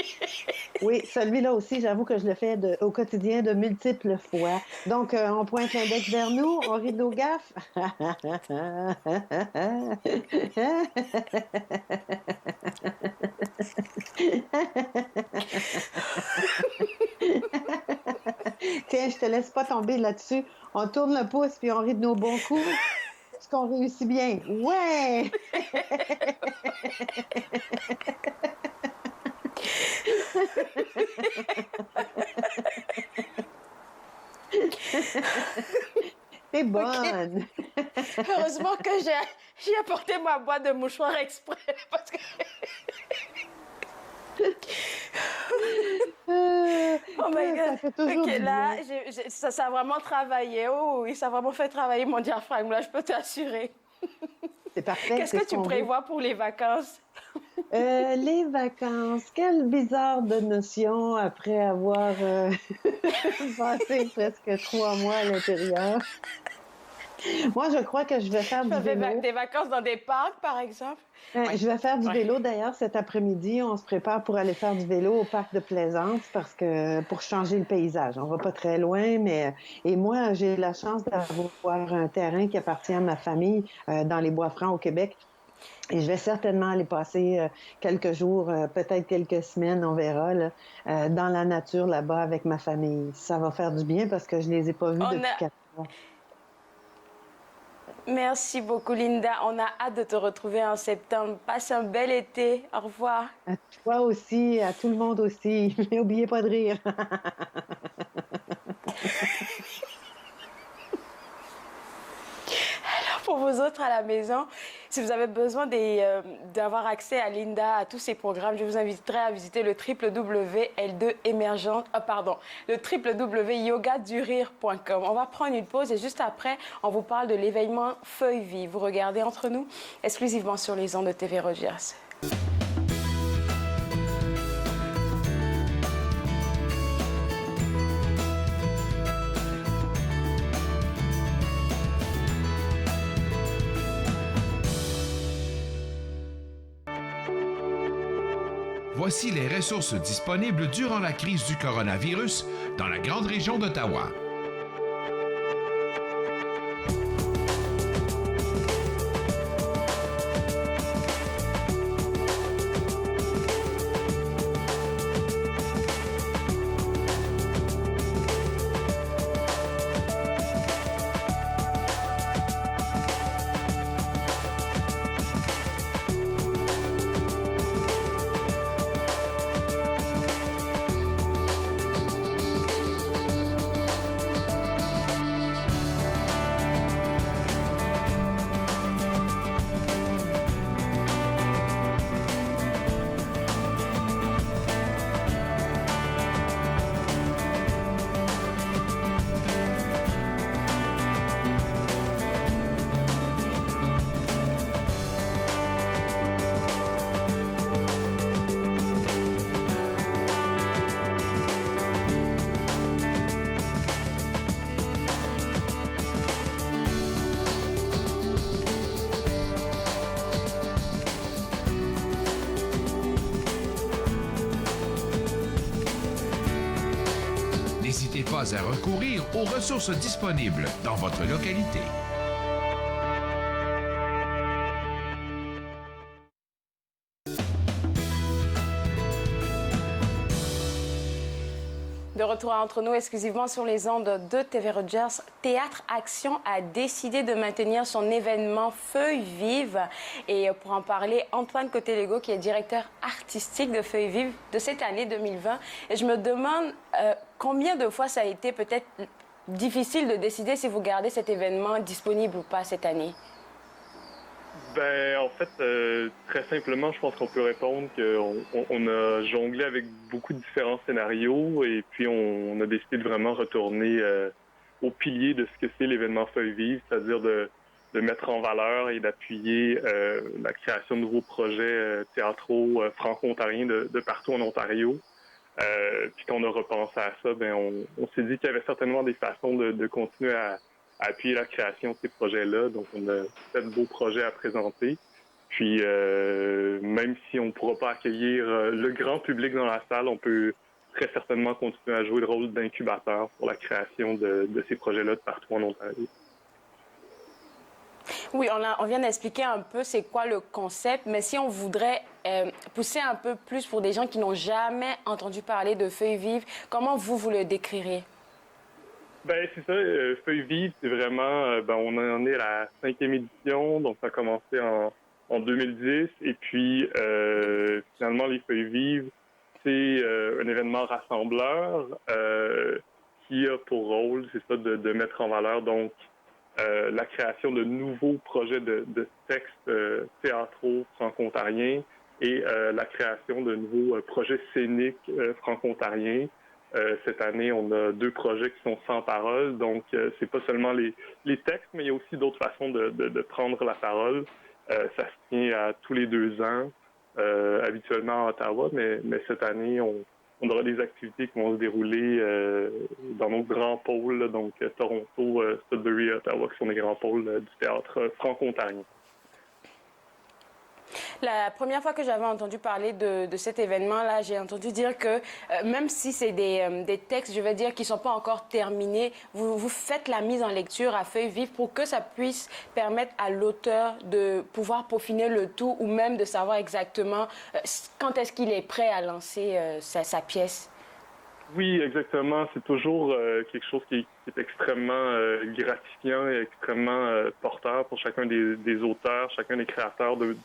Oui, celui-là aussi, j'avoue que je le fais au quotidien de multiples fois. Donc, on pointe l'index vers nous, on rit de nos gaffes. Tiens, je te laisse pas tomber là-dessus. On tourne le pouce puis on rit de nos bons coups. Est-ce qu'on réussit bien? Ouais! T'es bonne! Okay. Heureusement que j'ai apporté ma boîte de mouchoirs exprès parce que... Oh my God. Ça fait toujours du là, bien. ça a vraiment travaillé. Oh oui, ça a vraiment fait travailler mon diaphragme, là, je peux t'assurer. C'est parfait. Qu'est-ce que tu prévois pour les vacances? Les vacances, quelle bizarre de notion après avoir passé presque 3 mois à l'intérieur. Moi, je crois que je vais faire du vélo. Des vacances dans des parcs, par exemple? Je vais faire du vélo, d'ailleurs, cet après-midi. On se prépare pour aller faire du vélo au parc de Plaisance pour changer le paysage. On va pas très loin, mais... Et moi, j'ai la chance d'avoir un terrain qui appartient à ma famille dans les Bois-Francs au Québec. Et je vais certainement aller passer quelques jours, peut-être quelques semaines, on verra, là, dans la nature là-bas avec ma famille. Ça va faire du bien parce que je les ai pas vus depuis 4 mois. Merci beaucoup, Linda. On a hâte de te retrouver en septembre. Passe un bel été. Au revoir. À toi aussi, à tout le monde aussi. Mais n'oubliez pas de rire. Alors, pour vous autres à la maison, si vous avez besoin d'avoir accès à Linda, à tous ses programmes, je vous inviterai à visiter le www.yogadurire.com. On va prendre une pause et juste après, on vous parle de l'événement Feuille Vie. Vous regardez Entre nous, exclusivement sur les ondes de TV Rogers. Voici les ressources disponibles durant la crise du coronavirus dans la grande région d'Ottawa. N'hésitez pas à recourir aux ressources disponibles dans votre localité. De retour entre nous exclusivement sur les ondes de TV Rogers, Théâtre Action a décidé de maintenir son événement Feuilles Vives. Et pour en parler, Antoine Côté-Legault, qui est directeur artistique de Feuilles Vives de cette année 2020. Et je me demande combien de fois ça a été peut-être difficile de décider si vous gardez cet événement disponible ou pas cette année. Ben, en fait, très simplement, je pense qu'on peut répondre qu'on a jonglé avec beaucoup de différents scénarios et puis on a décidé de vraiment retourner au pilier de ce que c'est l'événement Feuilles Vives, c'est-à-dire de mettre en valeur et d'appuyer la création de nouveaux projets théâtraux franco-ontariens de partout en Ontario. Puis quand on a repensé à ça, ben on s'est dit qu'il y avait certainement des façons de continuer à appuyer la création de ces projets-là. Donc, on a 7 beaux projets à présenter. Puis, même si on ne pourra pas accueillir le grand public dans la salle, on peut très certainement continuer à jouer le rôle d'incubateur pour la création de ces projets-là de partout en Ontario. Oui, on vient d'expliquer un peu c'est quoi le concept, mais si on voudrait pousser un peu plus pour des gens qui n'ont jamais entendu parler de Feuilles Vives, comment vous le décrirez? Ben c'est ça, Feuilles Vives, c'est vraiment, on en est à la 5e édition, donc ça a commencé en 2010, et puis finalement les Feuilles Vives, c'est un événement rassembleur qui a pour rôle, c'est ça, de mettre en valeur donc la création de nouveaux projets de textes théâtraux franco-ontariens et la création de nouveaux projets scéniques franco-ontariens. Cette année, on a 2 projets qui sont sans parole, donc c'est pas seulement les textes, mais il y a aussi d'autres façons de prendre la parole. Ça se tient à tous les 2 ans, habituellement à Ottawa, mais cette année, on aura des activités qui vont se dérouler dans nos grands pôles, là, donc Toronto, Sudbury et Ottawa, qui sont les grands pôles du théâtre franco-ontarien. La première fois que j'avais entendu parler de cet événement-là, j'ai entendu dire que même si c'est des textes, je vais dire, qui ne sont pas encore terminés, vous faites la mise en lecture à Feuilles Vives pour que ça puisse permettre à l'auteur de pouvoir peaufiner le tout ou même de savoir exactement quand est-ce qu'il est prêt à lancer sa pièce. Oui, exactement. C'est toujours quelque chose qui est extrêmement gratifiant et extrêmement porteur pour chacun des auteurs, chacun des créateurs de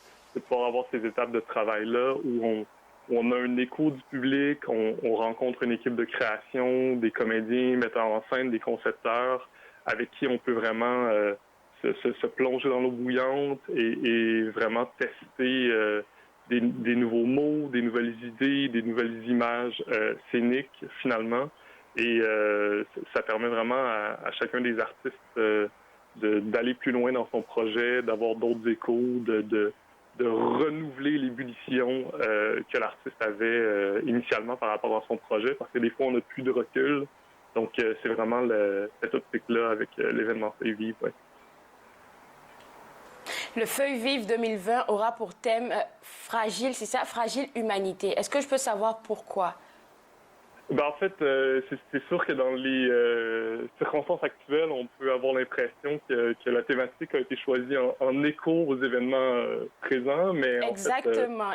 pouvoir avoir ces étapes de travail-là où on a un écho du public, on rencontre une équipe de création, des comédiens, metteurs en scène, des concepteurs, avec qui on peut vraiment se plonger dans l'eau bouillante et vraiment tester des nouveaux mots, des nouvelles idées, des nouvelles images scéniques, finalement. Et ça permet vraiment à chacun des artistes d'aller plus loin dans son projet, d'avoir d'autres échos, de renouveler l'ébullition que l'artiste avait initialement par rapport à son projet, parce que des fois, on n'a plus de recul. Donc, c'est vraiment cette optique-là avec l'événement Feuilles Vives. Ouais. Le Feuilles Vives 2020 aura pour thème fragile, c'est ça, fragile humanité. Est-ce que je peux savoir pourquoi? En fait, c'est sûr que dans les circonstances actuelles, on peut avoir l'impression que la thématique a été choisie en écho aux événements présents, mais exactement.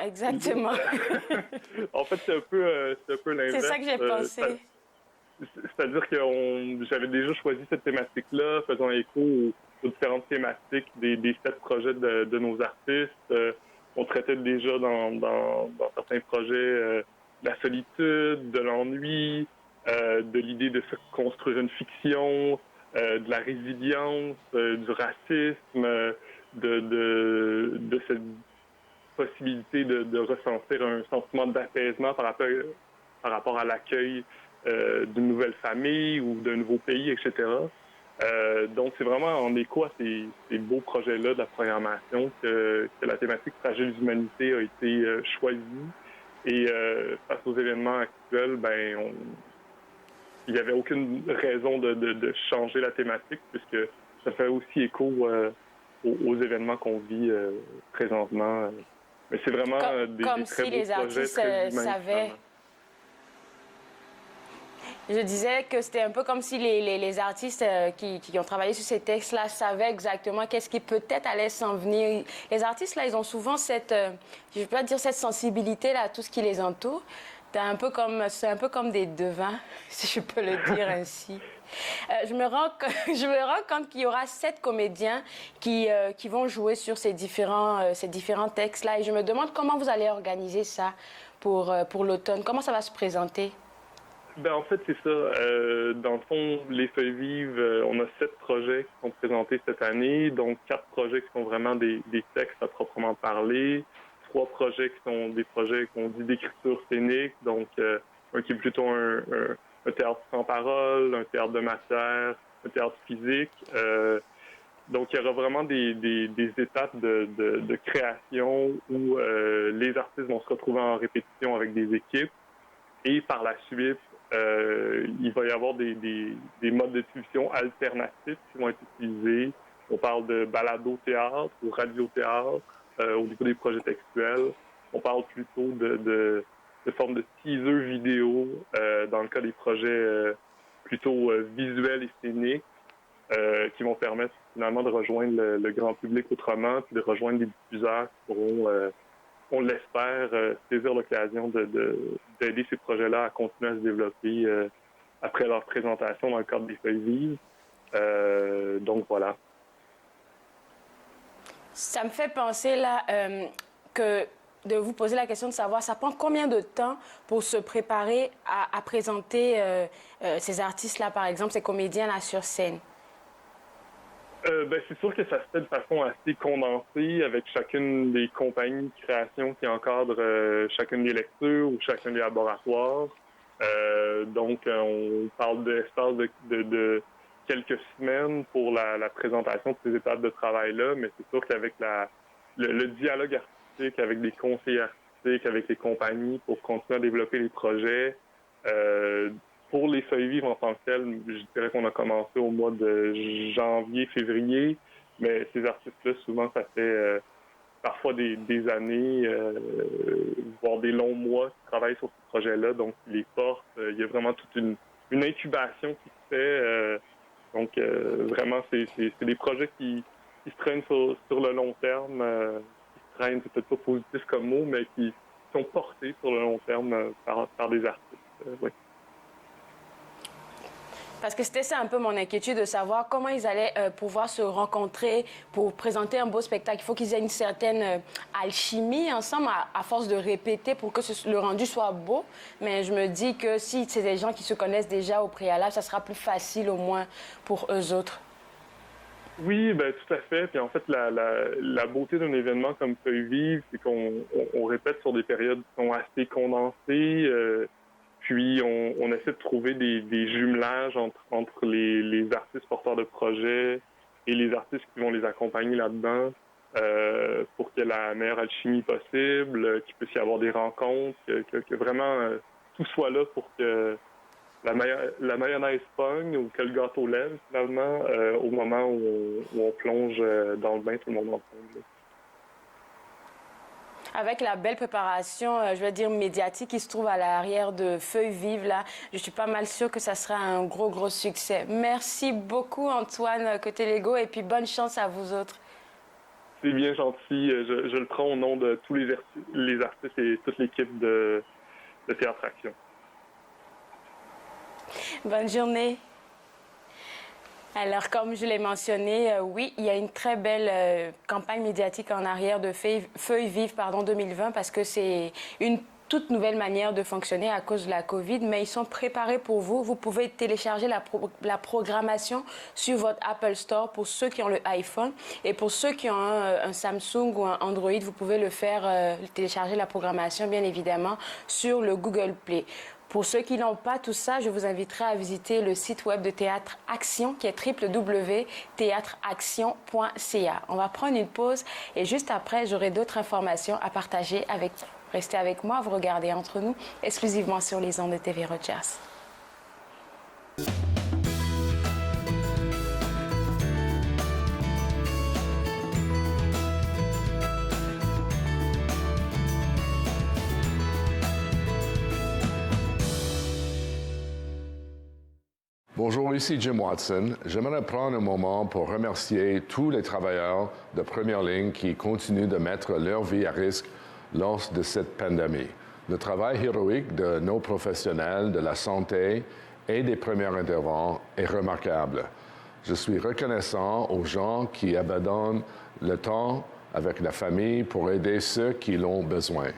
En fait, c'est un peu l'inverse. C'est ça que j'ai pensé. C'est-à-dire que j'avais déjà choisi cette thématique-là, faisant écho aux différentes thématiques des 7 projets de nos artistes. On traitait déjà dans certains projets de la solitude, de l'ennui, de l'idée de se construire une fiction, de la résilience, du racisme, de cette possibilité de ressentir un sentiment d'apaisement par rapport à l'accueil d'une nouvelle famille ou d'un nouveau pays, etc. Donc, c'est vraiment en écho à ces beaux projets-là de la programmation que la thématique Fragiles humanités a été choisie. Et face aux événements actuels, il n'y avait aucune raison de changer la thématique puisque ça fait aussi écho aux événements qu'on vit présentement. Mais c'est vraiment des très si beaux les projets, artistes très savaient. Je disais que c'était un peu comme si les artistes qui ont travaillé sur ces textes-là savaient exactement qu'est-ce qui peut-être allait s'en venir. Les artistes, là, ils ont souvent cette, je ne vais pas dire cette sensibilité-là à tout ce qui les entoure. C'est un peu comme des devins, si je peux le dire ainsi. Je me rends compte qu'il y aura 7 comédiens qui vont jouer sur ces différents textes-là. Et je me demande comment vous allez organiser ça pour l'automne. Comment ça va se présenter? En fait, c'est ça. Dans le fond, les Feuilles Vives, on a 7 projets qui sont présentés cette année, donc 4 projets qui sont vraiment des textes à proprement parler, 3 projets qui sont des projets qu'on dit d'écriture scénique, donc un qui est plutôt un théâtre sans parole, un théâtre de matière, un théâtre physique. Donc, il y aura vraiment des étapes de création où les artistes vont se retrouver en répétition avec des équipes. Et par la suite, il va y avoir des modes de diffusion alternatifs qui vont être utilisés. On parle de balado-théâtre ou radio-théâtre au niveau des projets textuels. On parle plutôt de formes de teaser vidéo dans le cas des projets plutôt visuels et scéniques qui vont permettre finalement de rejoindre le grand public autrement puis de rejoindre des diffuseurs qui pourront on l'espère, saisir l'occasion d'aider ces projets-là à continuer à se développer après leur présentation dans le cadre des Feuilles Vives. Donc, voilà. Ça me fait penser, là, que de vous poser la question de savoir, ça prend combien de temps pour se préparer à présenter ces artistes-là, par exemple, ces comédiens-là sur scène? C'est sûr que ça se fait de façon assez condensée avec chacune des compagnies de création qui encadrent chacune des lectures ou chacun des laboratoires. Donc, on parle d'espace de quelques semaines pour la présentation de ces étapes de travail-là, mais c'est sûr qu'avec le dialogue artistique, avec des conseillers artistiques, avec les compagnies pour continuer à développer les projets, pour les Feuilles Vives en tant que telles, je dirais qu'on a commencé au mois de janvier, février, mais ces artistes-là, souvent, ça fait parfois des années, voire des longs mois qui travaillent sur ce projet-là. Donc, ils les portent. Il y a vraiment toute une incubation qui se fait. Donc, vraiment, c'est des projets qui se traînent sur le long terme, qui se traînent, c'est peut-être pas positif comme mot, mais qui sont portés sur le long terme par des artistes. Oui. Parce que c'était ça un peu mon inquiétude de savoir comment ils allaient pouvoir se rencontrer pour présenter un beau spectacle. Il faut qu'ils aient une certaine alchimie ensemble à force de répéter pour que le rendu soit beau. Mais je me dis que si c'est des gens qui se connaissent déjà au préalable, ça sera plus facile au moins pour eux autres. Oui, tout à fait. Puis en fait, la beauté d'un événement comme Feuilles Vives, c'est qu'on répète sur des périodes qui sont assez condensées. Puis, on essaie de trouver des jumelages entre les artistes porteurs de projets et les artistes qui vont les accompagner là-dedans pour qu'il y ait la meilleure alchimie possible, qu'il puisse y avoir des rencontres, que vraiment tout soit là pour que la mayonnaise pogne ou que le gâteau lève, finalement, au moment où on plonge dans le bain, tout le monde ensemble. Avec la belle préparation, je vais dire médiatique qui se trouve à l'arrière de Feuilles Vives, là, je suis pas mal sûre que ça sera un gros succès. Merci beaucoup, Antoine Côté-Lego, et puis bonne chance à vous autres. C'est bien gentil. Je le prends au nom de tous les artistes et toute l'équipe de Théâtre Action. Bonne journée. Alors, comme je l'ai mentionné, oui, il y a une très belle campagne médiatique en arrière de Feuilles Vives 2020 parce que c'est une toute nouvelle manière de fonctionner à cause de la COVID, mais ils sont préparés pour vous. Vous pouvez télécharger la programmation sur votre Apple Store pour ceux qui ont le iPhone et pour ceux qui ont un Samsung ou un Android, vous pouvez le faire, télécharger la programmation, bien évidemment, sur le Google Play. Pour ceux qui n'ont pas tout ça, je vous inviterai à visiter le site web de Théâtre Action qui est www.theatreaction.ca. On va prendre une pause et juste après, j'aurai d'autres informations à partager avec vous. Restez avec moi, vous regardez Entre nous, exclusivement sur les ondes de TV Rogers. Bonjour, ici Jim Watson. J'aimerais prendre un moment pour remercier tous les travailleurs de première ligne qui continuent de mettre leur vie à risque lors de cette pandémie. Le travail héroïque de nos professionnels de la santé et des premiers intervenants est remarquable. Je suis reconnaissant aux gens qui abandonnent le temps avec la famille pour aider ceux qui l'ont besoin.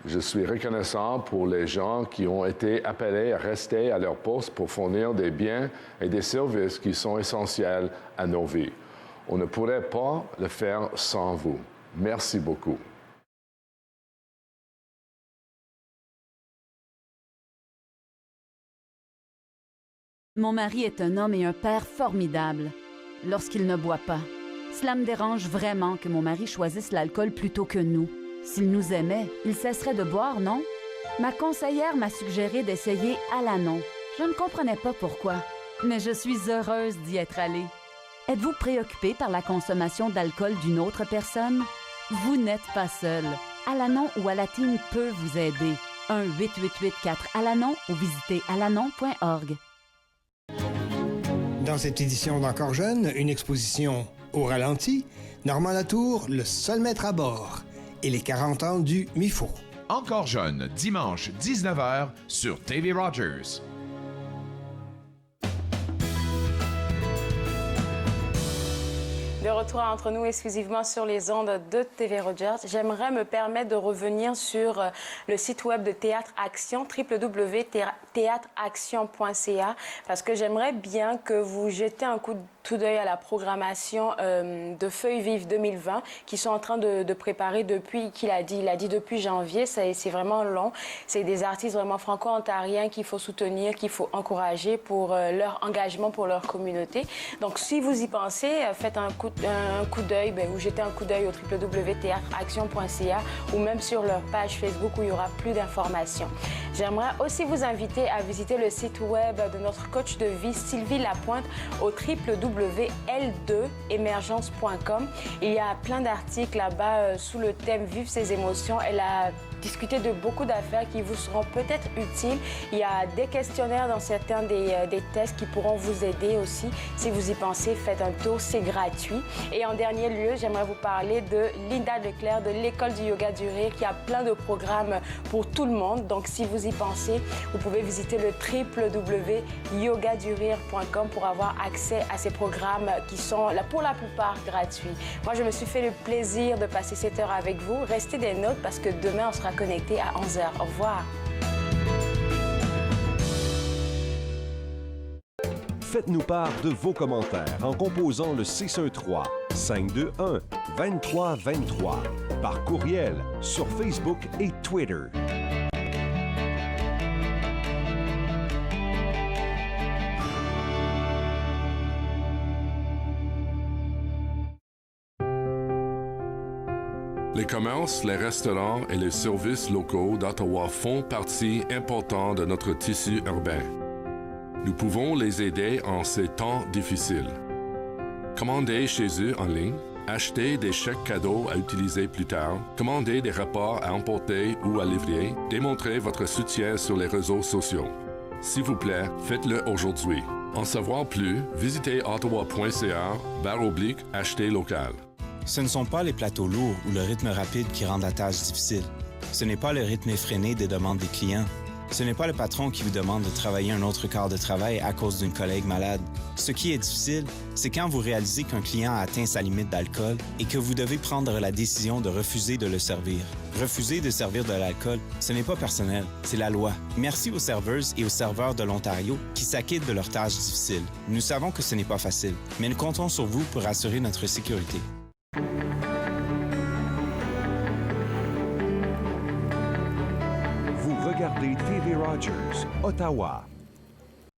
Je suis reconnaissant pour les gens qui ont été appelés à rester à leur poste pour fournir des biens et des services qui sont essentiels à nos vies. On ne pourrait pas le faire sans vous. Merci beaucoup. Mon mari est un homme et un père formidable lorsqu'il ne boit pas. Cela me dérange vraiment que mon mari choisisse l'alcool plutôt que nous. S'il nous aimait, il cesserait de boire, non? Ma conseillère m'a suggéré d'essayer Alanon. Je ne comprenais pas pourquoi, mais je suis heureuse d'y être allée. Êtes-vous préoccupé par la consommation d'alcool d'une autre personne? Vous n'êtes pas seul. Alanon ou Alatine peut vous aider. 1-888-4-ALANON ou visitez alanon.org. Dans cette édition d'Encore jeune, une exposition au ralenti, Normand Latour, le seul maître à bord, et les 40 ans du MIFO. Encore jeune, dimanche 19h sur TV Rogers. De retour Entre nous exclusivement sur les ondes de TV Rogers, j'aimerais me permettre de revenir sur le site web de Théâtre Action, www.theatreaction.ca, parce que j'aimerais bien que vous jetez un coup d'œil à la programmation de Feuilles Vives 2020 qu'ils sont en train de préparer depuis, il a dit depuis janvier, c'est vraiment long. C'est des artistes vraiment franco-ontariens qu'il faut soutenir, qu'il faut encourager pour leur engagement pour leur communauté. Donc si vous y pensez, faites un coup d'œil ou jetez un coup d'œil au www.theatreaction.ca ou même sur leur page Facebook où il y aura plus d'informations. J'aimerais aussi vous inviter à visiter le site web de notre coach de vie Sylvie Lapointe au www.l2emergence.com. Il y a plein d'articles là-bas sous le thème Vivre ses émotions. Elle a discuté de beaucoup d'affaires qui vous seront peut-être utiles. Il y a des questionnaires dans certains des tests qui pourront vous aider aussi. Si vous y pensez, faites un tour, c'est gratuit. Et en dernier lieu, j'aimerais vous parler de Linda Leclerc de l'École du yoga du rire qui a plein de programmes pour tout le monde. Donc si vous y pensez, vous pouvez visiter le www.yogadurire.com pour avoir accès à ces programmes qui sont pour la plupart gratuits. Moi, je me suis fait le plaisir de passer cette heure avec vous. Restez des notes parce que demain, on sera connecté à 11h. Au revoir. Faites-nous part de vos commentaires en composant le 613-521-2323 par courriel sur Facebook et Twitter. Les commerces, les restaurants et les services locaux d'Ottawa font partie importante de notre tissu urbain. Nous pouvons les aider en ces temps difficiles. Commandez chez eux en ligne, acheter des chèques cadeaux à utiliser plus tard, commander des repas à emporter ou à livrer, démontrer votre soutien sur les réseaux sociaux. S'il vous plaît, faites-le aujourd'hui. En savoir plus, visitez ottawa.ca/acheter local. Ce ne sont pas les plateaux lourds ou le rythme rapide qui rendent la tâche difficile. Ce n'est pas le rythme effréné des demandes des clients. Ce n'est pas le patron qui vous demande de travailler un autre quart de travail à cause d'une collègue malade. Ce qui est difficile, c'est quand vous réalisez qu'un client a atteint sa limite d'alcool et que vous devez prendre la décision de refuser de le servir. Refuser de servir de l'alcool, ce n'est pas personnel, c'est la loi. Merci aux serveuses et aux serveurs de l'Ontario qui s'acquittent de leurs tâches difficiles. Nous savons que ce n'est pas facile, mais nous comptons sur vous pour assurer notre sécurité. Vous regardez TV Rogers, Ottawa.